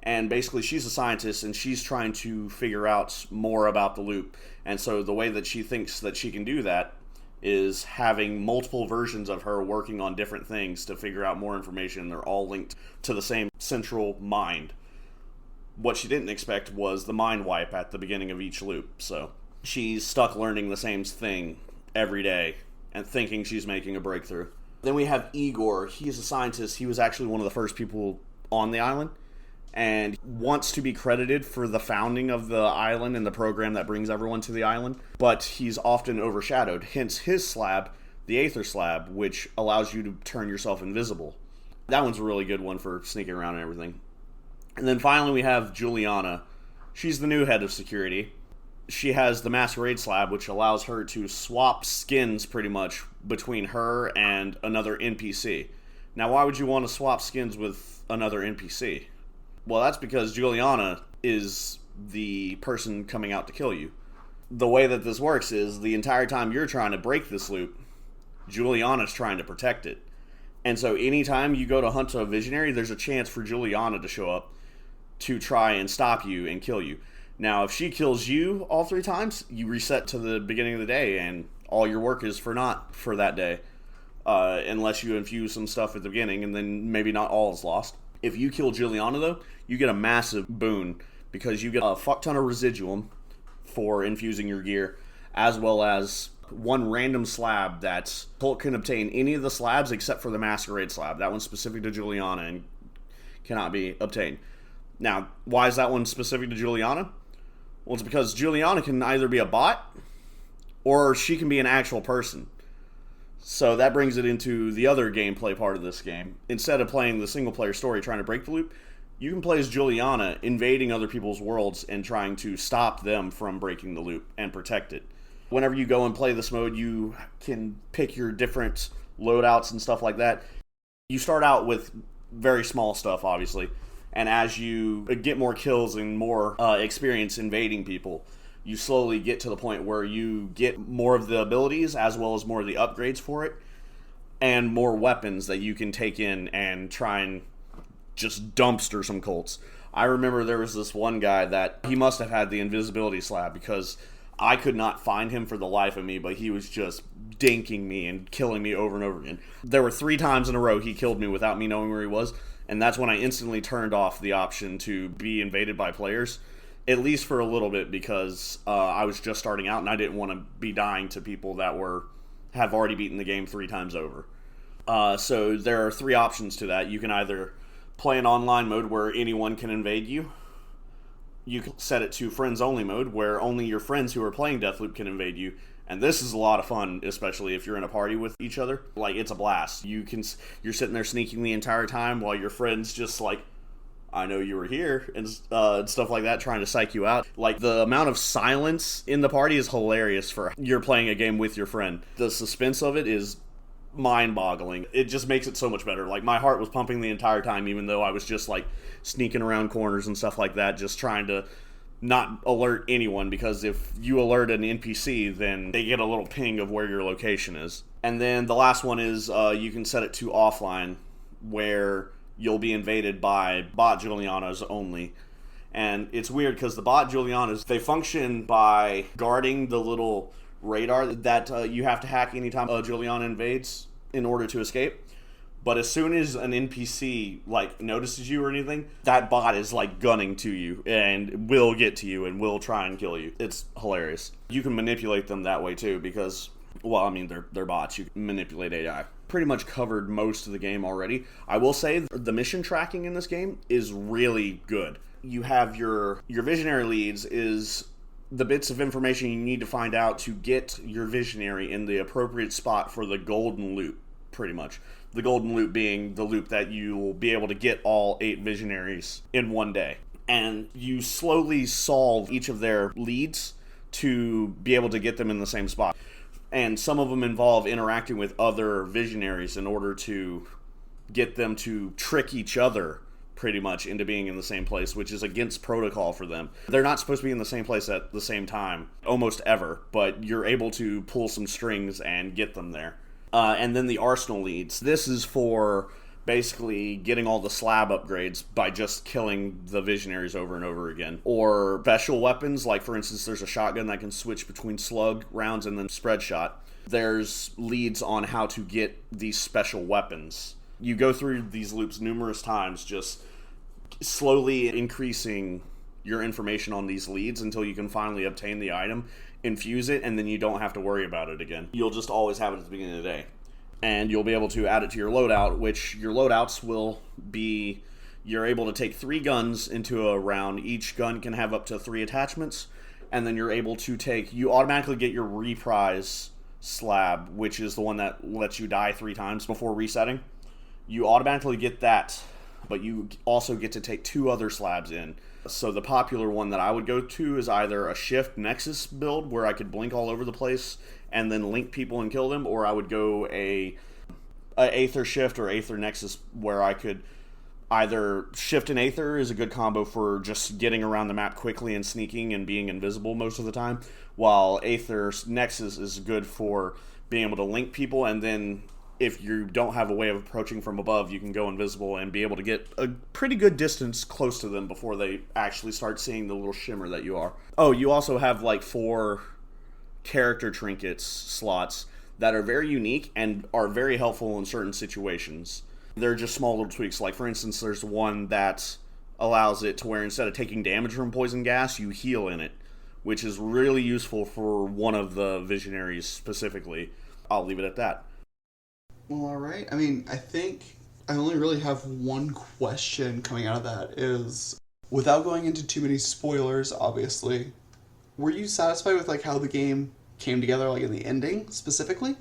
And basically she's a scientist and she's trying to figure out more about the loop. And so the way that she thinks that she can do that is having multiple versions of her working on different things to figure out more information. They're all linked to the same central mind. What she didn't expect was the mind wipe at the beginning of each loop. So she's stuck learning the same thing every day and thinking she's making a breakthrough. Then we have Igor. He's a scientist. He was actually one of the first people on the island and wants to be credited for the founding of the island and the program that brings everyone to the island. But he's often overshadowed. Hence his slab, the Aether slab, which allows you to turn yourself invisible. That one's a really good one for sneaking around and everything. And then finally we have Juliana. She's the new head of security. She has the Masquerade slab, which allows her to swap skins pretty much between her and another NPC. Now, why would you want to swap skins with another NPC? Well, that's because Juliana is the person coming out to kill you. The way that this works is the entire time you're trying to break this loop, Juliana's trying to protect it. And so anytime you go to hunt a visionary, there's a chance for Juliana to show up to try and stop you and kill you. Now, if she kills you all 3 times, you reset to the beginning of the day, and all your work is for naught for that day. Unless you infuse some stuff at the beginning, and then maybe not all is lost. If you kill Juliana, though, you get a massive boon, because you get a fuck ton of residuum for infusing your gear, as well as 1 random slab that Hulk can obtain any of the slabs except for the Masquerade slab. That one's specific to Juliana and cannot be obtained. Now, why is that one specific to Juliana? Well, it's because Juliana can either be a bot or she can be an actual person. So that brings it into the other gameplay part of this game. Instead of playing the single player story trying to break the loop, you can play as Juliana invading other people's worlds and trying to stop them from breaking the loop and protect it. Whenever you go and play this mode, you can pick your different loadouts and stuff like that. You start out with very small stuff, obviously. And as you get more kills and more experience invading people, you slowly get to the point where you get more of the abilities as well as more of the upgrades for it, and more weapons that you can take in and try and just dumpster some cults. I remember there was this one guy that he must have had the invisibility slab, because I could not find him for the life of me, but he was just dinking me and killing me over and over again. There were 3 times in a row he killed me without me knowing where he was. And that's when I instantly turned off the option to be invaded by players, at least for a little bit, because I was just starting out and I didn't want to be dying to people that have already beaten the game 3 times over. So there are 3 options to that. You can either play an online mode where anyone can invade you. You can set it to friends only mode, where only your friends who are playing Deathloop can invade you. And this is a lot of fun, especially if you're in a party with each other. Like, it's a blast. You're sitting there sneaking the entire time while your friend's just like, I know you were here, and stuff like that, trying to psych you out. Like, the amount of silence in the party is hilarious for you're playing a game with your friend. The suspense of it is mind-boggling. It just makes it so much better. Like, my heart was pumping the entire time, even though I was just like sneaking around corners and stuff like that, just trying to not alert anyone, because if you alert an NPC, then they get a little ping of where your location is. And then the last one is you can set it to offline, where you'll be invaded by bot Julianas only. And it's weird because the bot Julianas, they function by guarding the little radar that you have to hack anytime Juliana invades in order to escape. But as soon as an NPC like notices you or anything, that bot is like gunning to you and will get to you and will try and kill you. It's hilarious. You can manipulate them that way too, because, well, I mean, they're bots. You can manipulate AI. Pretty much covered most of the game already. I will say the mission tracking in this game is really good. You have your visionary leads is the bits of information you need to find out to get your visionary in the appropriate spot for the golden loop, pretty much. The golden loop being the loop that you will be able to get all 8 visionaries in one day. And you slowly solve each of their leads to be able to get them in the same spot. And some of them involve interacting with other visionaries in order to get them to trick each other pretty much into being in the same place, which is against protocol for them. They're not supposed to be in the same place at the same time, almost ever, but you're able to pull some strings and get them there. And then the arsenal leads. This is for basically getting all the slab upgrades by just killing the visionaries over and over again. Or special weapons, like for instance, there's a shotgun that can switch between slug rounds and then spread shot. There's leads on how to get these special weapons. You go through these loops numerous times, just slowly increasing your information on these leads until you can finally obtain the item, infuse it, and then you don't have to worry about it again. You'll just always have it at the beginning of the day. And you'll be able to add it to your loadout, which your loadouts will be, you're able to take 3 guns into a round. Each gun can have up to 3 attachments, and then you're able to take, you automatically get your reprise slab, which is the one that lets you die 3 times before resetting. You automatically get that, but you also get to take 2 other slabs in. So the popular one that I would go to is either a Shift Nexus build, where I could blink all over the place and then link people and kill them, or I would go a Aether Shift or Aether Nexus, where I could either Shift and Aether is a good combo for just getting around the map quickly and sneaking and being invisible most of the time, while Aether Nexus is good for being able to link people, and then if you don't have a way of approaching from above, you can go invisible and be able to get a pretty good distance close to them before they actually start seeing the little shimmer that you are. Oh, you also have like 4 character trinkets slots that are very unique and are very helpful in certain situations. They're just small little tweaks. Like, for instance, there's one that allows it to where instead of taking damage from poison gas, you heal in it, which is really useful for one of the visionaries specifically. I'll leave it at that. Well, alright. I mean, I think I only really have one question coming out of that is, without going into too many spoilers, obviously, were you satisfied with like how the game came together, like in the ending specifically?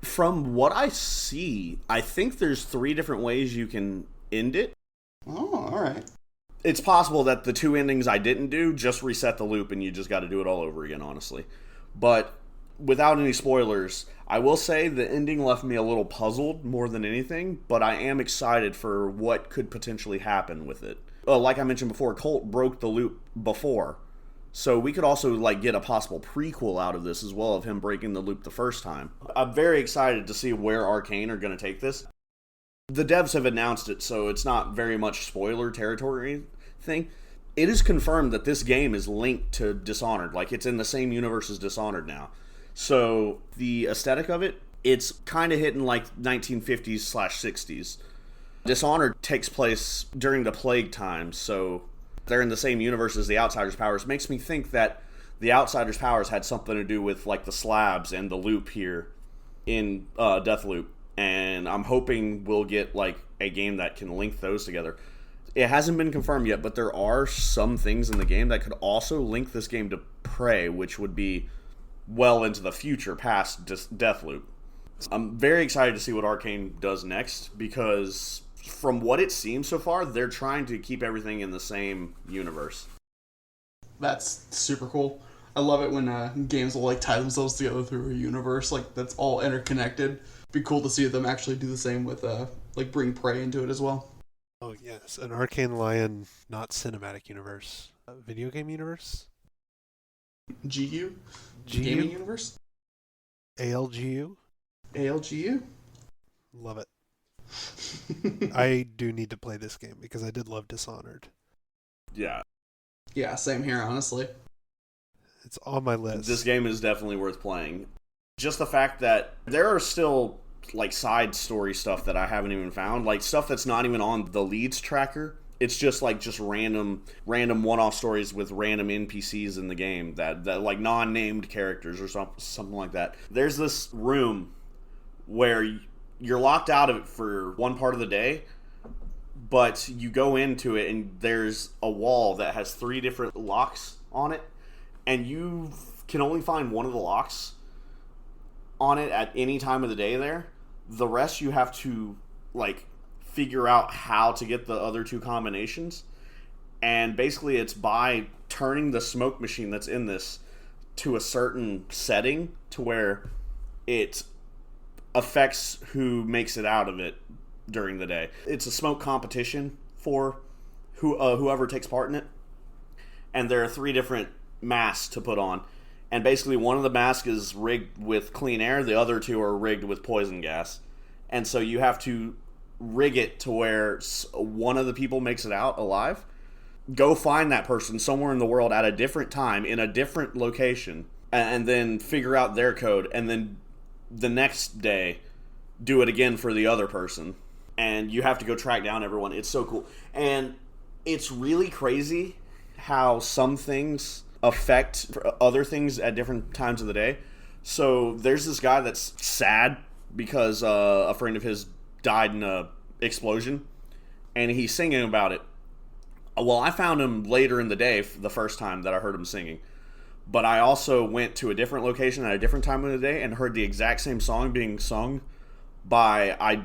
From what I see, I think there's 3 different ways you can end it. Oh, alright. It's possible that the 2 endings I didn't do just reset the loop and you just got to do it all over again, honestly. But without any spoilers, I will say the ending left me a little puzzled more than anything, but I am excited for what could potentially happen with it. Like I mentioned before, Colt broke the loop before, so we could also like get a possible prequel out of this as well, of him breaking the loop the first time. I'm very excited to see where Arcane are going to take this. The devs have announced it, so it's not very much spoiler territory thing. It is confirmed that this game is linked to Dishonored, like it's in the same universe as Dishonored now. So the aesthetic of it, it's kind of hitting like 1950s/60s. Dishonored takes place during the Plague times, so they're in the same universe as the Outsiders' powers. Makes me think that the Outsiders' powers had something to do with like the slabs and the loop here in Deathloop. And I'm hoping we'll get like a game that can link those together. It hasn't been confirmed yet, but there are some things in the game that could also link this game to Prey, which would be well into the future past Deathloop. I'm very excited to see what Arcane does next, because from what it seems so far, they're trying to keep everything in the same universe. That's super cool. I love it when games will like tie themselves together through a universe like that's all interconnected. Be cool to see them actually do the same with like bring Prey into it as well. Oh yes, an Arcane Lion, not cinematic universe, video game universe. GU? GU? Gaming universe? ALGU? ALGU? Love it. I do need to play this game because I did love Dishonored. Yeah. Yeah, same here, honestly. It's on my list. This game is definitely worth playing. Just the fact that there are still like side story stuff that I haven't even found, like stuff that's not even on the leads tracker. It's just like random one-off stories with random NPCs in the game that like non-named characters or something like that. There's this room where you're locked out of it for one part of the day, but you go into it and there's a wall that has 3 different locks on it, and you can only find one of the locks on it at any time of the day there. The rest you have to, like, figure out how to get the other two combinations. And basically it's by turning the smoke machine that's in this to a certain setting to where it affects who makes it out of it during the day. It's a smoke competition for whoever takes part in it. And there are 3 different masks to put on. And basically one of the masks is rigged with clean air, the other 2 are rigged with poison gas. And so you have to rig it to where one of the people makes it out alive. Go find that person somewhere in the world at a different time, in a different location, and then figure out their code, and then the next day do it again for the other person. And you have to go track down everyone. It's so cool. And it's really crazy how some things affect other things at different times of the day. So there's this guy that's sad because a friend of his died in a explosion, and he's singing about it. Well, I found him later in the day, the first time that I heard him singing. But I also went to a different location at a different time of the day and heard the exact same song being sung by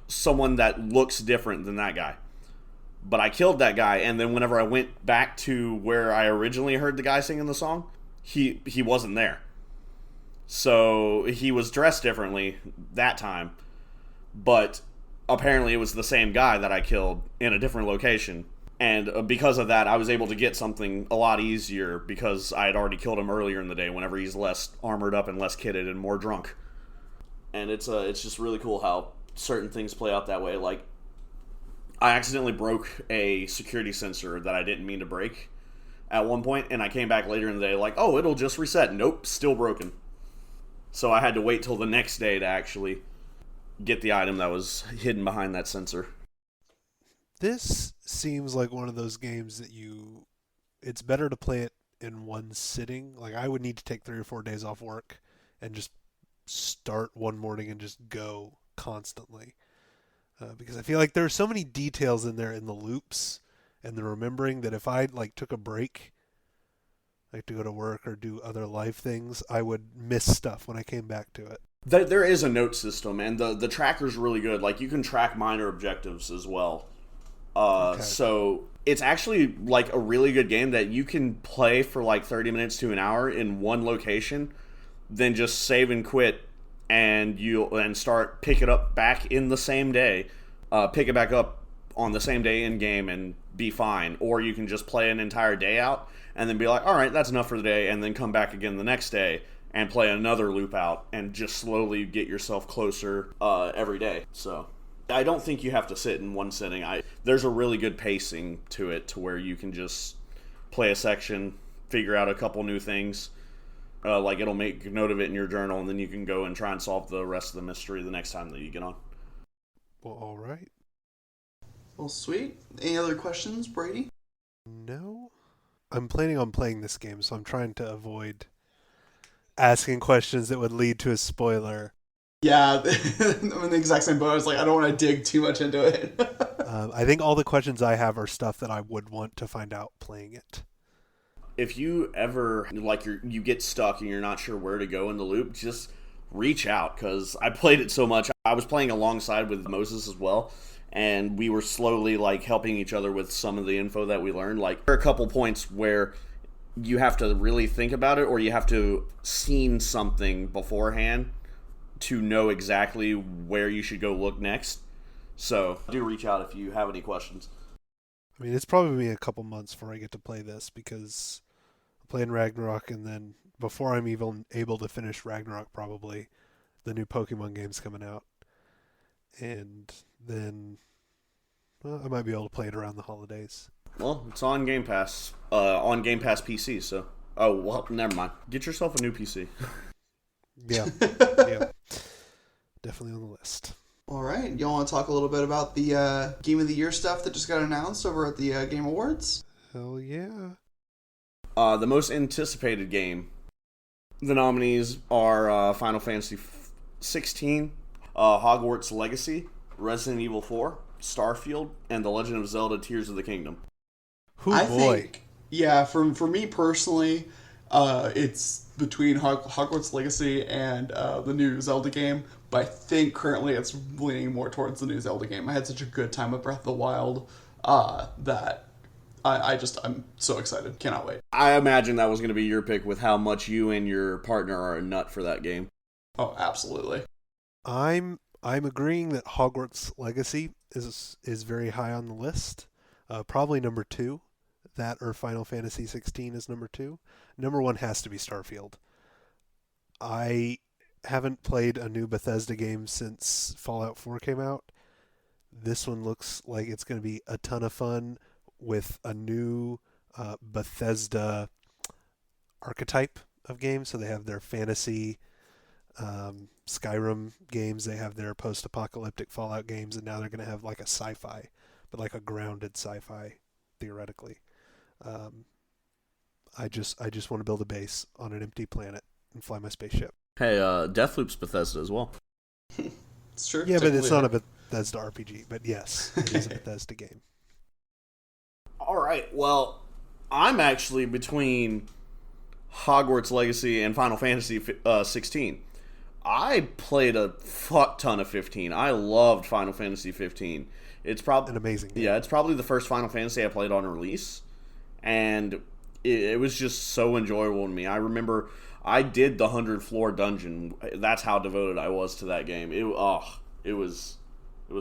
someone that looks different than that guy. But I killed that guy, and then whenever I went back to where I originally heard the guy singing the song, he wasn't there. So he was dressed differently that time, but apparently it was the same guy that I killed in a different location. And because of that, I was able to get something a lot easier because I had already killed him earlier in the day whenever he's less armored up and less kitted and more drunk. And it's just really cool how certain things play out that way. Like, I accidentally broke a security sensor that I didn't mean to break at one point, and I came back later in the day like, oh, it'll just reset. Nope, still broken. So I had to wait till the next day to actually get the item that was hidden behind that sensor. This seems like one of those games that it's better to play it in one sitting. Like, I would need to take 3 or 4 days off work and just start one morning and just go constantly. Because I feel like there are so many details in there in the loops and the remembering that if I took a break, like to go to work or do other life things, I would miss stuff when I came back to it. There is a note system, and the tracker's really good. Like, you can track minor objectives as well. Okay. So it's actually like a really good game that you can play for like 30 minutes to an hour in one location, then just save and quit, and pick it up back in the same day, pick it back up on the same day in game and be fine. Or you can just play an entire day out and then be like, all right, that's enough for the day, and then come back again the next day and play another loop out and just slowly get yourself closer every day. So I don't think you have to sit in one sitting. There's a really good pacing to it to where you can just play a section, figure out a couple new things. It'll make a note of it in your journal, and then you can go and try and solve the rest of the mystery the next time that you get on. Well, all right. Well, sweet. Any other questions, Brady? No. I'm planning on playing this game, so I'm trying to avoid asking questions that would lead to a spoiler. Yeah, I'm in the exact same boat. I was like, I don't want to dig too much into it. I think all the questions I have are stuff that I would want to find out playing it. If you ever, you get stuck and you're not sure where to go in the loop, just reach out, because I played it so much. I was playing alongside with Moses as well, and we were slowly, helping each other with some of the info that we learned. There are a couple points where you have to really think about it, or you have to seen something beforehand to know exactly where you should go look next. So do reach out if you have any questions. I mean, it's probably a couple months before I get to play this, because I'm playing Ragnarok, and then before I'm even able to finish Ragnarok, probably the new Pokemon game's coming out. And then I might be able to play it around the holidays. Well, it's on Game Pass. On Game Pass PC, so... Oh, well, never mind. Get yourself a new PC. Yeah. Definitely on the list. All right. Y'all want to talk a little bit about the Game of the Year stuff that just got announced over at the Game Awards? Hell yeah. The most anticipated game. The nominees are Final Fantasy 16, Hogwarts Legacy, Resident Evil 4, Starfield, and The Legend of Zelda Tears of the Kingdom. I think, yeah, for me personally, It's between Hogwarts Legacy and the new Zelda game, but I think currently it's leaning more towards the new Zelda game. I had such a good time with Breath of the Wild that I'm so excited. Cannot wait. I imagine that was going to be your pick with how much you and your partner are a nut for that game. Oh, absolutely. I'm agreeing that Hogwarts Legacy is very high on the list. Probably number 2. That or Final Fantasy 16 is number 2. Number 1 has to be Starfield. I haven't played a new Bethesda game since Fallout 4 came out. This one looks like it's going to be a ton of fun with a new Bethesda archetype of games. So they have their fantasy Skyrim games, they have their post-apocalyptic Fallout games, and now they're going to have like a sci-fi, but like a grounded sci-fi, theoretically. I just want to build a base on an empty planet and fly my spaceship. Hey, Deathloop's Bethesda as well. It's true. Yeah, but it's not a Bethesda RPG. But yes, it is a Bethesda game. All right. Well, I'm actually between Hogwarts Legacy and Final Fantasy 16. I played a fuck ton of 15. I loved Final Fantasy 15. It's probably an amazing game. Yeah, it's probably the first Final Fantasy I played on release, and it was just so enjoyable to me. I remember I did the 100th floor dungeon. That's how devoted I was to that game. It was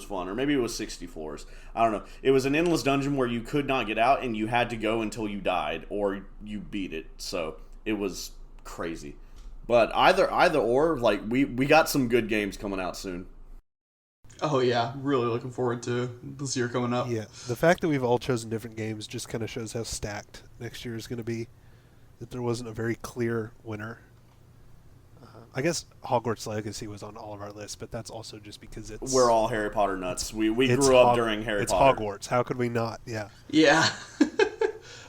fun. Or maybe it was 60 floors. I don't know. It was an endless dungeon where you could not get out, and you had to go until you died or you beat it. So it was crazy. But either or, like we got some good games coming out soon. Oh yeah, really looking forward to this year coming up. Yeah, the fact that we've all chosen different games just kind of shows how stacked next year is going to be. That there wasn't a very clear winner. I guess Hogwarts Legacy was on all of our lists, but that's also just because we're all Harry Potter nuts. We grew up during Harry Potter. It's Hogwarts. How could we not? Yeah. Yeah.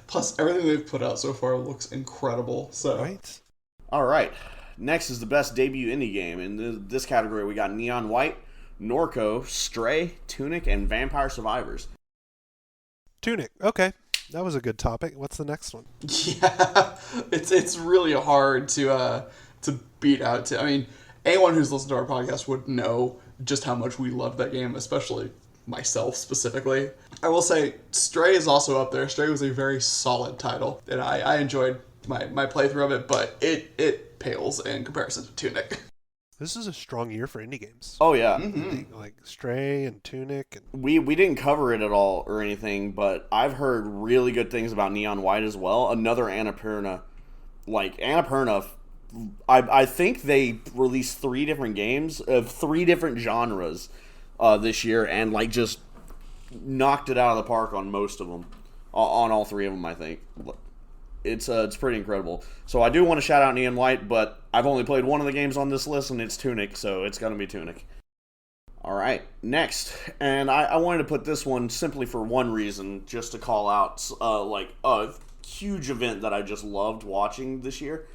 Plus, everything they've put out so far looks incredible. So. Right. All right. Next is the best debut indie game. In this category, we got Neon White, Norco, Stray, Tunic, and Vampire Survivors. Tunic. Okay. That was a good topic. What's the next one? Yeah. It's really hard to beat out. I mean, anyone who's listened to our podcast would know just how much we love that game, especially myself specifically. I will say Stray is also up there. Stray was a very solid title, and I enjoyed my playthrough of it, but it pales in comparison to Tunic. This is a strong year for indie games. Oh yeah, like Stray and Tunic. And we didn't cover it at all or anything, but I've heard really good things about Neon White as well. Another Annapurna, I think they released 3 different games of 3 different genres this year, and like just knocked it out of the park on most of them, on all 3 of them. I think it's pretty incredible. So I do want to shout out Neon White, but I've only played one of the games on this list, and it's Tunic, so it's gonna be Tunic. All right, next, and I wanted to put this one simply for one reason, just to call out like a huge event that I just loved watching this year.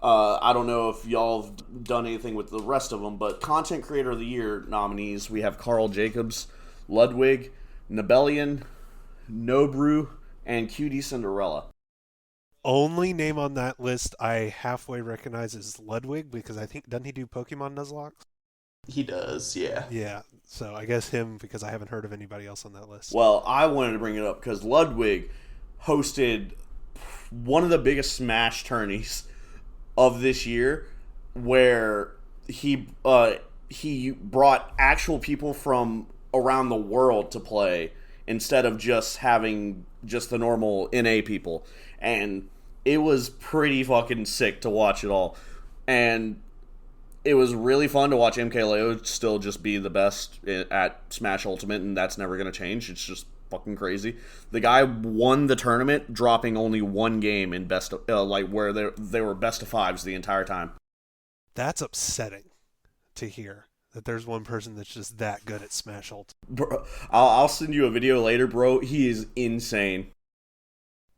I don't know if y'all have done anything with the rest of them, but Content Creator of the Year nominees, we have Carl Jacobs, Ludwig, Nebellion, Nobrew, and Cutie Cinderella. Only name on that list I halfway recognize is Ludwig, because I think, doesn't he do Pokemon Nuzlocke? He does, yeah. Yeah, so I guess him, because I haven't heard of anybody else on that list. Well, I wanted to bring it up because Ludwig hosted one of the biggest Smash tourneys of this year, where he brought actual people from around the world to play instead of just having just the normal NA people, and it was pretty fucking sick to watch it all. And it was really fun to watch MKLeo still just be the best at Smash Ultimate, and that's never going to change. It's just fucking crazy. The guy won the tournament, dropping only one game in best of, where they were best of 5s the entire time. That's upsetting to hear, that there's one person that's just that good at Smash Ultimate. Bro, I'll send you a video later, bro. He is insane.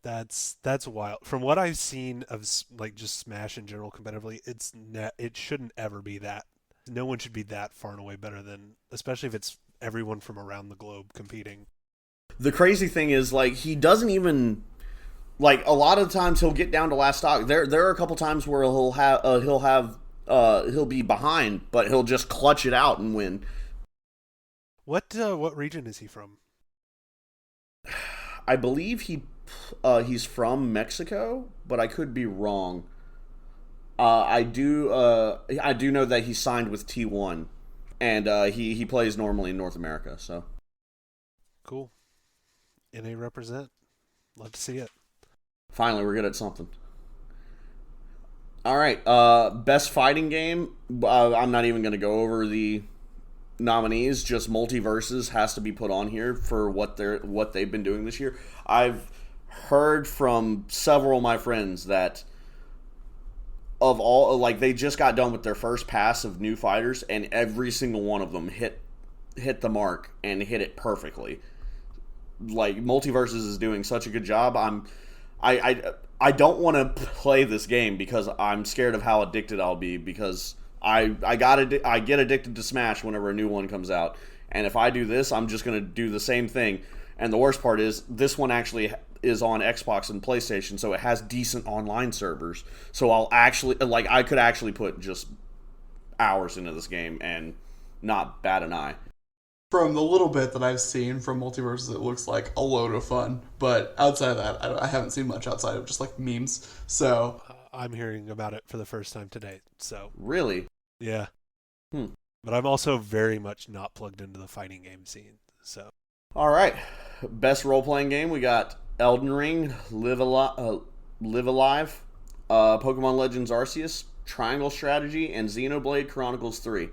That's wild. From what I've seen of like just Smash in general competitively, it shouldn't ever be that. No one should be that far and away better than, especially if it's everyone from around the globe competing. The crazy thing is, like, he doesn't even Like a lot of the times he'll get down to last stock. There are a couple times where he'll be behind, but he'll just clutch it out and win. What region is he from? I believe he's from Mexico, but I could be wrong. I do know that he's signed with T1, and he plays normally in North America. So cool. NA represent. Love to see it. Finally, we're good at something. All right, best fighting game. I'm not even going to go over the nominees. Just Multiverses has to be put on here for what they've been doing this year. I've heard from several of my friends that of all, like, they just got done with their first pass of new fighters, and every single one of them hit the mark and hit it perfectly. Like, Multiverses is doing such a good job. I don't want to play this game because I'm scared of how addicted I'll be, because I get addicted to Smash whenever a new one comes out, and if I do this, I'm just going to do the same thing. And the worst part is, this one actually is on Xbox and PlayStation, so it has decent online servers. So I could actually put just hours into this game and not bat an eye. From the little bit that I've seen from Multiverses, it looks like a load of fun. But outside of that, I haven't seen much outside of just like memes. So I'm hearing about it for the first time today. So Really? yeah. But I'm also very much not plugged into the fighting game scene. So All right, best role-playing game, we got Elden Ring, Live Alive, Pokemon Legends Arceus, Triangle Strategy, and Xenoblade Chronicles 3.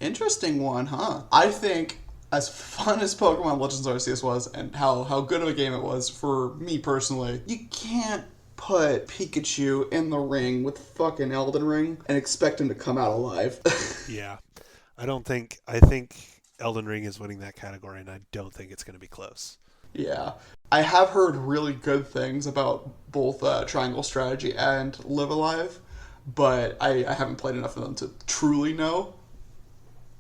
interesting one, huh? I think as fun as Pokemon Legends Arceus was, and how good of a game it was for me personally, you can't put Pikachu in the ring with fucking Elden Ring and expect him to come out alive. yeah, I think Elden Ring is winning that category, and I don't think it's going to be close. Yeah. I have heard really good things about both Triangle Strategy and Live Alive, but I haven't played enough of them to truly know.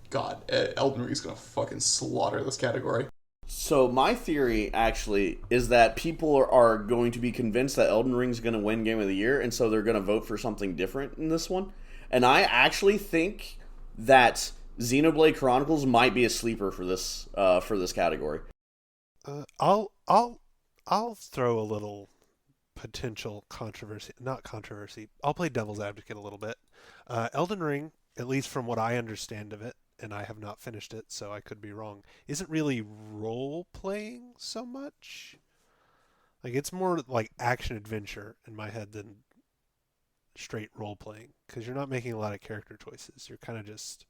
God, Elden Ring is going to fucking slaughter this category. So my theory, actually, is that people are going to be convinced that Elden Ring's going to win Game of the Year, and so they're going to vote for something different in this one. And I actually think that Xenoblade Chronicles might be a sleeper for this category. I'll throw a little potential controversy. Not controversy. I'll play devil's advocate a little bit. Elden Ring, at least from what I understand of it, and I have not finished it, so I could be wrong, isn't really role-playing so much. Like, it's more like action-adventure in my head than straight role-playing, because you're not making a lot of character choices. You're kind of just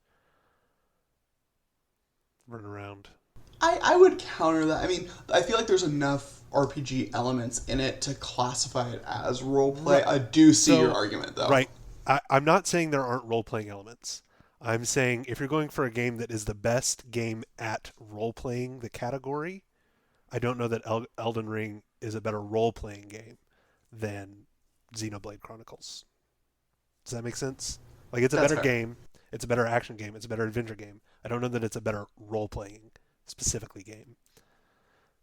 running around. I would counter that. I mean, I feel like there's enough RPG elements in it to classify it as roleplay. Right. I do see your argument, though. Right. I'm not saying there aren't role-playing elements. I'm saying if you're going for a game that is the best game at role-playing the category, I don't know that Elden Ring is a better role-playing game than Xenoblade Chronicles. Does that make sense? Like, it's a better game. It's a better action game. It's a better adventure game. I don't know that it's a better role-playing specifically game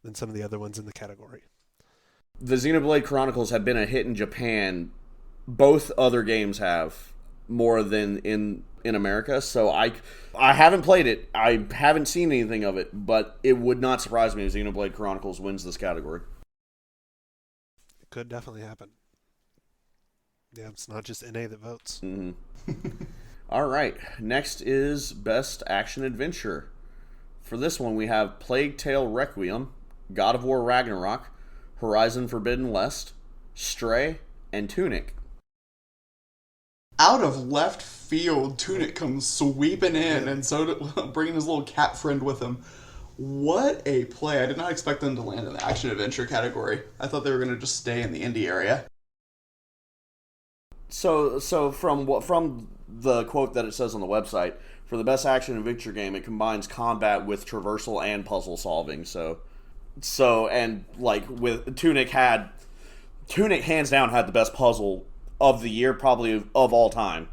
than some of the other ones in the category. The Xenoblade Chronicles have been a hit in Japan. Both other games have, more than in America. So I haven't played it. I haven't seen anything of it, but it would not surprise me if Xenoblade Chronicles wins this category. It could definitely happen. Yeah, it's not just NA that votes. Mm-hmm. All right. Next is Best Action Adventure. For this one, we have Plague Tale Requiem, God of War Ragnarok, Horizon Forbidden West, Stray, and Tunic. Out of left field, Tunic comes sweeping in, and so bringing his little cat friend with him. What a play. I did not expect them to land in the action-adventure category. I thought they were going to just stay in the indie area. So from the quote that it says on the website, for the best action adventure game, it combines combat with traversal and puzzle solving. So and like with Tunic hands down had the best puzzle of the year, probably of all time.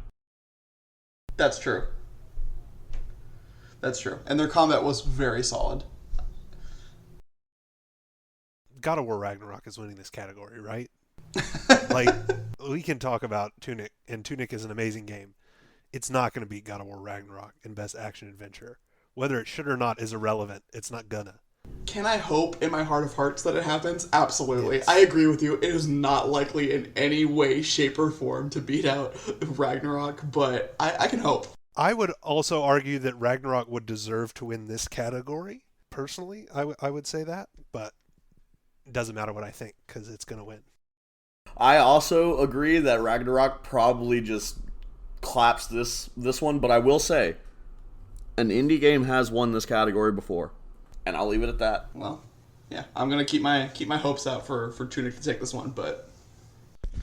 That's true. That's true. And their combat was very solid. God of War Ragnarok is winning this category, right? Like, we can talk about Tunic, and Tunic is an amazing game. It's not going to beat God of War Ragnarok in Best Action Adventure. Whether it should or not is irrelevant. It's not gonna. Can I hope in my heart of hearts that it happens? Absolutely. Yes. I agree with you. It is not likely in any way, shape, or form to beat out Ragnarok, but I can hope. I would also argue that Ragnarok would deserve to win this category. Personally, I would say that, but it doesn't matter what I think because it's going to win. I also agree that Ragnarok probably just claps this one, but I will say, an indie game has won this category before, and I'll leave it at that. Well, yeah, I'm gonna keep my hopes out for Tunic to take this one, but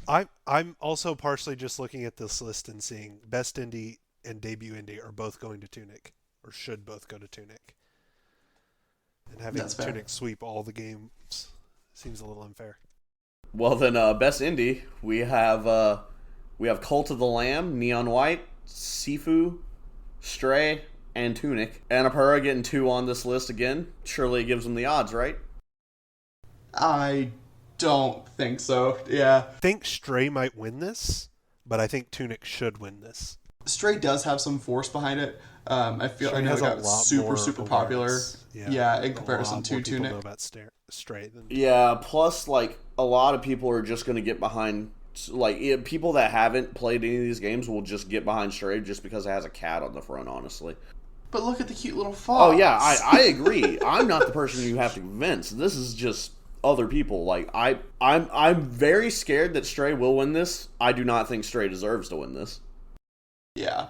I'm also partially just looking at this list and seeing Best Indie and Debut Indie are both going to Tunic, or should both go to Tunic. And having That's fair. Tunic sweep all the games seems a little unfair. Well, then, Best Indie, we have Cult of the Lamb, Neon White, Sifu, Stray, and Tunic. Annapurna getting 2 on this list again. Surely it gives them the odds, right? I don't think so. Yeah. I think Stray might win this, but I think Tunic should win this. Stray does have some force behind it. I know it has a got lot super more popular. awareness. Yeah, in A comparison lot to more people Tunic. know about Stray than Yeah, plus, like, a lot of people are just going to get behind... Like, people that haven't played any of these games will just get behind Stray just because it has a cat on the front, honestly. But look at the cute little fox. Oh, yeah, I agree. I'm not the person you have to convince. This is just other people. Like, I'm very scared that Stray will win this. I do not think Stray deserves to win this. Yeah.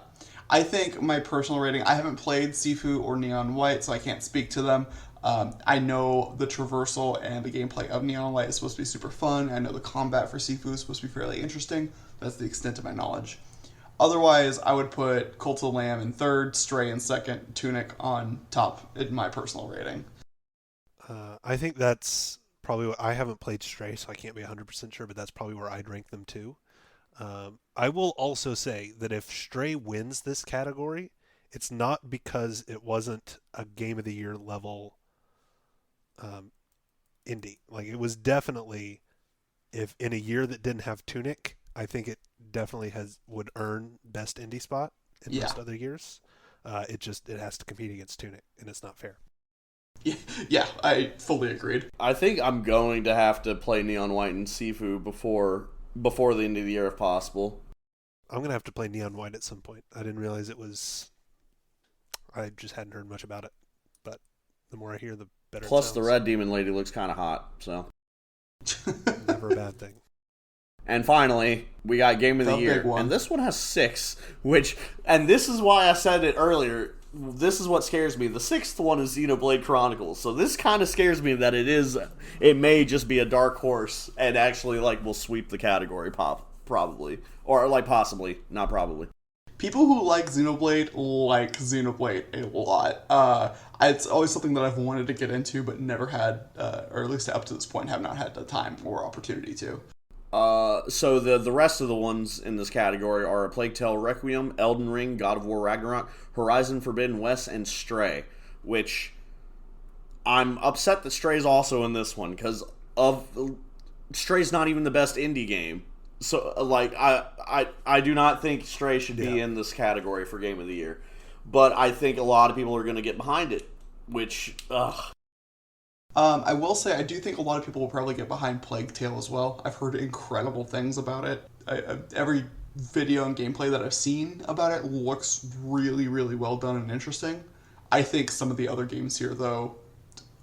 I think my personal rating, I haven't played Sifu or Neon White, so I can't speak to them. I know the traversal and the gameplay of Neon White is supposed to be super fun. I know the combat for Sifu is supposed to be fairly interesting. That's the extent of my knowledge. Otherwise, I would put Cult of the Lamb in third, Stray in second, Tunic on top in my personal rating. I think that's probably what I haven't played Stray, so I can't be 100% sure, but that's probably where I'd rank them too. I will also say that if Stray wins this category, it's not because it wasn't a Game of the Year level indie. Like, it was definitely, if in a year that didn't have Tunic, I think it definitely would earn best indie spot in most other years. It has to compete against Tunic, and it's not fair. Yeah, I fully agreed. I think I'm going to have to play Neon White and Sifu before the end of the year if possible. I'm going to have to play Neon White at some point. I didn't realize it was... I just hadn't heard much about it. But the more I hear, the better it Plus, sounds. the Red Demon Lady looks kind of hot, so... Never a bad thing. And finally, we got Game of the Year. big one. And this one has 6, and this is why I said it earlier. This is what scares me. The 6th one is Xenoblade Chronicles. So this kind of scares me that it may just be a dark horse and actually, like, will sweep the category probably. Or, like, possibly, not probably. People who like Xenoblade a lot. It's always something that I've wanted to get into, but never had, or at least up to this point, have not had the time or opportunity to. So the rest of the ones in this category are A Plague Tale Requiem, Elden Ring, God of War Ragnarok, Horizon Forbidden West, and Stray, which I'm upset that Stray's also in this one, because Stray's not even the best indie game. So, like, I do not think Stray should be in this category for Game of the Year. But I think a lot of people are going to get behind it, which, I will say, I do think a lot of people will probably get behind Plague Tale as well. I've heard incredible things about it. Every video and gameplay that I've seen about it looks really, really well done and interesting. I think some of the other games here, though,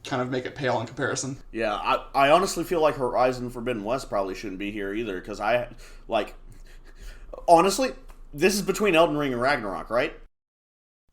kind of make it pale in comparison. Yeah, I honestly feel like Horizon Forbidden West probably shouldn't be here either, because honestly, this is between Elden Ring and Ragnarok, right?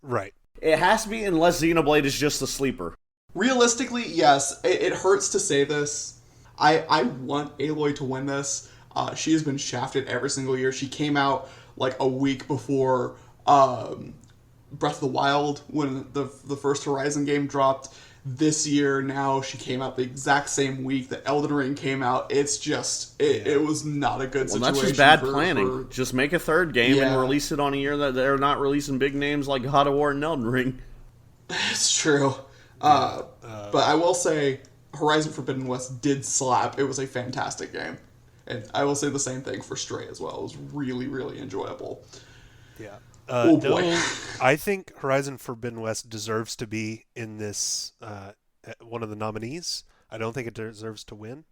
Right. It has to be, unless Xenoblade is just a sleeper. Realistically, yes. It hurts to say this. I want Aloy to win this. She has been shafted every single year. She came out like a week before Breath of the Wild when the first Horizon game dropped. This year, now she came out the exact same week that Elden Ring came out. It's just, it was not a good situation. Well, that's just bad planning. Just make a third game and release it on a year that they're not releasing big names like God of War and Elden Ring. It's true. But I will say, Horizon Forbidden West did slap. It was a fantastic game. And I will say the same thing for Stray as well. It was really, really enjoyable. Yeah. Oh boy. No, I think Horizon Forbidden West deserves to be in this one of the nominees. I don't think it deserves to win,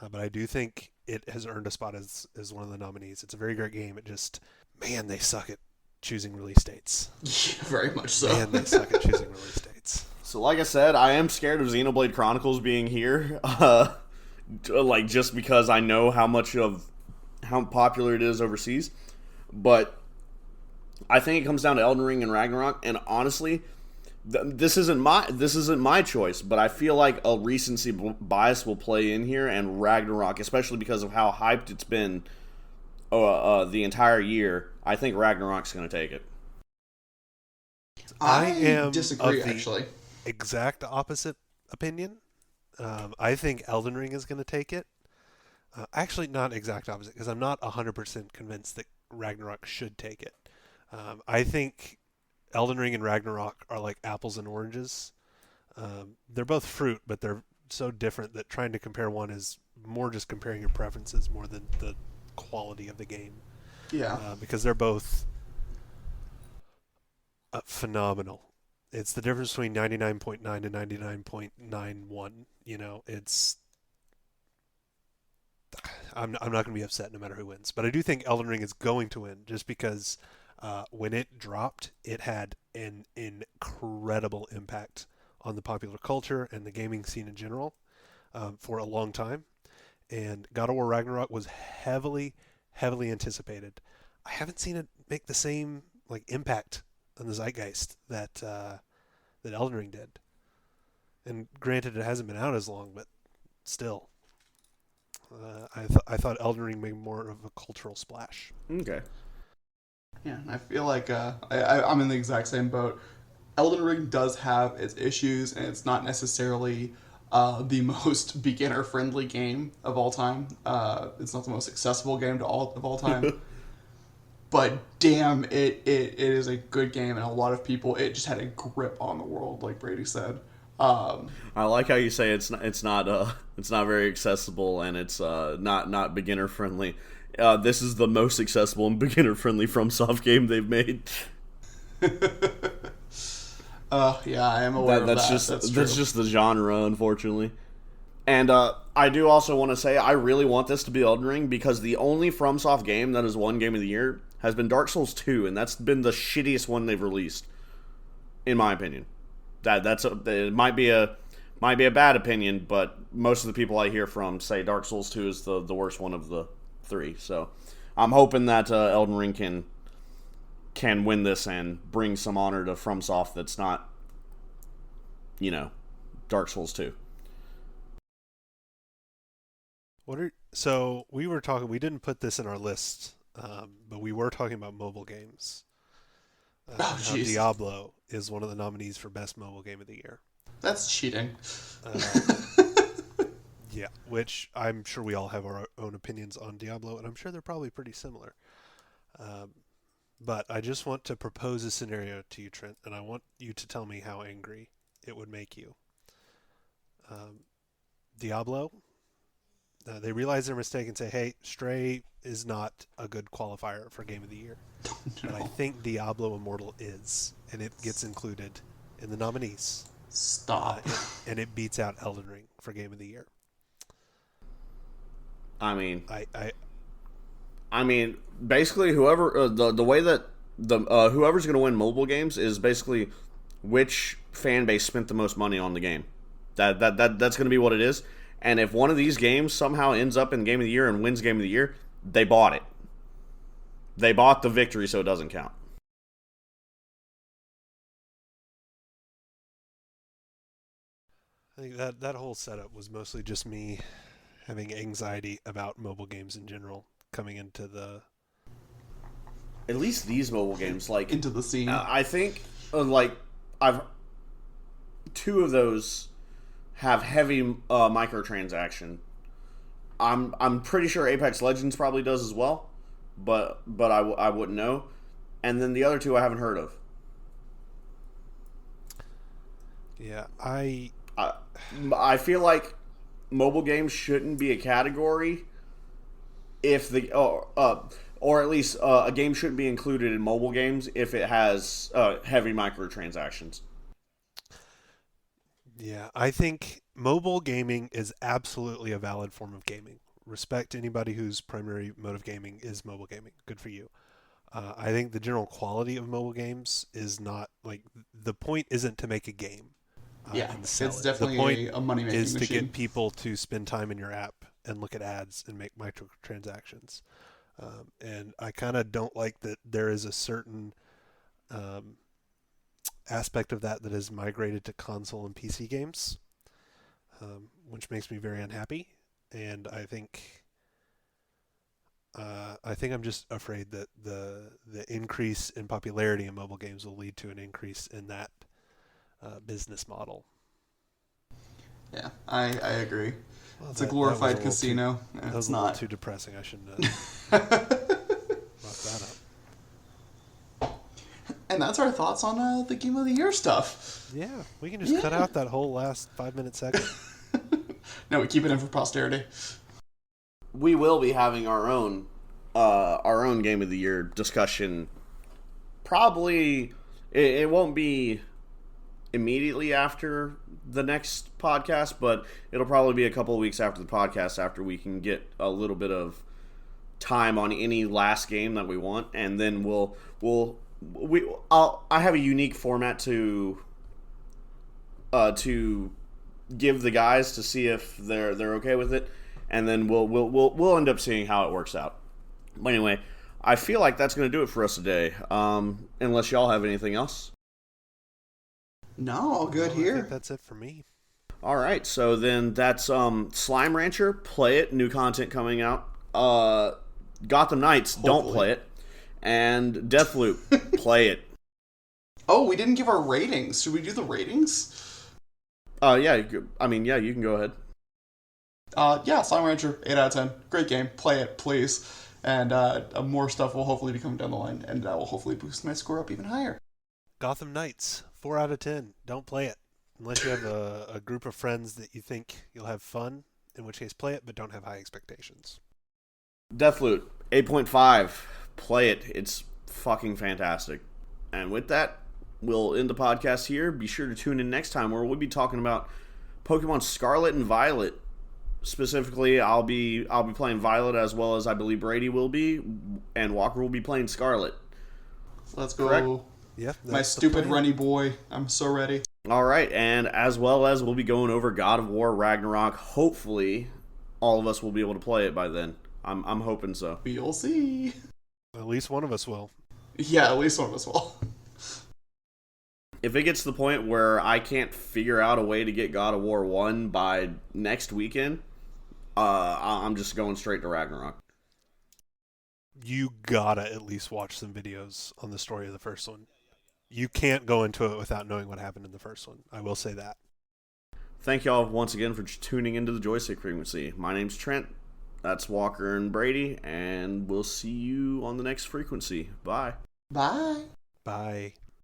but I do think it has earned a spot as one of the nominees. It's a very great game. It just, man, they suck at choosing release dates. Yeah, very much so. Man, they suck at choosing release dates. So like I said, I am scared of Xenoblade Chronicles being here. Like just because I know how popular it is overseas. But I think it comes down to Elden Ring and Ragnarok, and honestly, this isn't my choice, but I feel like a recency bias will play in here, and Ragnarok, especially because of how hyped it's been the entire year, I think Ragnarok's going to take it. I am disagree, of the actually. exact opposite opinion. I think Elden Ring is going to take it. Actually, not exact opposite, because I'm not 100% convinced that Ragnarok should take it. I think Elden Ring and Ragnarok are like apples and oranges. They're both fruit, but they're so different that trying to compare one is more just comparing your preferences more than the quality of the game. Yeah. Because they're both phenomenal. It's the difference between 99.9 and 99.91. You know, it's... I'm not going to be upset no matter who wins. But I do think Elden Ring is going to win just because when it dropped, it had an incredible impact on the popular culture and the gaming scene in general for a long time. And God of War Ragnarok was heavily, heavily anticipated. I haven't seen it make the same like impact on the zeitgeist that Elden Ring did. And granted, it hasn't been out as long, but still, I thought Elden Ring made more of a cultural splash. Okay. Yeah, I feel like I'm in the exact same boat. Elden Ring does have its issues, and it's not necessarily the most beginner-friendly game of all time. It's not the most accessible game of all time. But damn, it is a good game, and a lot of people, it just had a grip on the world, like Brady said. I like how you say it's not very accessible, and it's not beginner friendly. This is the most accessible and beginner friendly FromSoft game they've made. Yeah, I am aware of that. That's just the genre, unfortunately. And I do also want to say I really want this to be Elden Ring because the only FromSoft game that has won Game of the Year has been Dark Souls 2, and that's been the shittiest one they've released, in my opinion. It might be a bad opinion, but most of the people I hear from say Dark Souls 2 is the worst one of the three. So I'm hoping that Elden Ring can win this and bring some honor to FromSoft that's not, Dark Souls 2. So we were talking. We didn't put this in our list, but we were talking about mobile games. Diablo is one of the nominees for best mobile game of the year. That's cheating. Yeah, which I'm sure we all have our own opinions on Diablo, and I'm sure they're probably pretty similar. But I just want to propose a scenario to you, Trent, and I want you to tell me how angry it would make you. Diablo, they realize their mistake and say, hey, Stray is not a good qualifier for Game of the Year. No. But I think Diablo Immortal is, and it gets included in the nominees. Stop. And it beats out Elden Ring for Game of the Year. I mean, I mean, basically, whoever the way that whoever's going to win mobile games is basically which fan base spent the most money on the game. That's going to be what it is. And if one of these games somehow ends up in Game of the Year and wins Game of the Year, they bought it. They bought the victory, so it doesn't count. I think that whole setup was mostly just me having anxiety about mobile games in general coming into the... At least these mobile games, like... into the scene. I think, two of those have heavy microtransaction. I'm pretty sure Apex Legends probably does as well, but I wouldn't know. And then the other two I haven't heard of. Yeah, I feel like mobile games shouldn't be a category if the or at least a game shouldn't be included in mobile games if it has heavy microtransactions. Yeah, I think mobile gaming is absolutely a valid form of gaming. Respect anybody whose primary mode of gaming is mobile gaming. Good for you. I think the general quality of mobile games is not like the point isn't to make a game Yeah, and sell it's it. definitely The point a money-making is to machine. get people to spend time in your app and look at ads and make microtransactions. And I kind of don't like that there is a certain um, aspect of that has migrated to console and PC games, which makes me very unhappy. And I think I'm just afraid that the increase in popularity in mobile games will lead to an increase in that business model. Yeah, I agree. Well, It's a glorified casino. That was It's a little not. too depressing. I shouldn't have brought that up. And that's our thoughts on the Game of the Year stuff. Yeah, we can just cut out that whole last 5-minute segment. No, we keep it in for posterity. We will be having our own Game of the Year discussion. Probably it won't be immediately after the next podcast, but it'll probably be a couple of weeks after the podcast, after we can get a little bit of time on any last game that we want, and then I have a unique format to give the guys to see if they're okay with it, and then we'll end up seeing how it works out. But anyway, I feel like that's going to do it for us today. Unless y'all have anything else. No, all good I here. think that's it for me. All right, so then that's Slime Rancher. Play it. New content coming out. Gotham Knights. Hopefully. Don't play it. And Deathloop. Play it. Oh, we didn't give our ratings. Should we do the ratings? Yeah. You can go ahead. Yeah, Slime Rancher, 8 out of 10. Great game. Play it, please. And more stuff will hopefully be coming down the line, and that will hopefully boost my score up even higher. Gotham Knights, 4 out of 10. Don't play it. Unless you have a group of friends that you think you'll have fun, in which case play it, but don't have high expectations. Deathloop, 8.5. Play it. It's fucking fantastic. And with that, we'll end the podcast here. Be sure to tune in next time where we'll be talking about Pokemon Scarlet and Violet. Specifically, I'll be playing Violet, as well as I believe Brady will be, and Walker will be playing Scarlet. Let's go. Correct? Yeah, My stupid runny boy. I'm so ready. All right, and as well as we'll be going over God of War Ragnarok. Hopefully, all of us will be able to play it by then. I'm hoping so. We'll see. At least one of us will. Yeah, at least one of us will. If it gets to the point where I can't figure out a way to get God of War 1 by next weekend, I'm just going straight to Ragnarok. You gotta at least watch some videos on the story of the first one. You can't go into it without knowing what happened in the first one. I will say that. Thank y'all once again for tuning into the Joystick Frequency. My name's Trent. That's Walker and Brady, and we'll see you on the next frequency. Bye. Bye. Bye.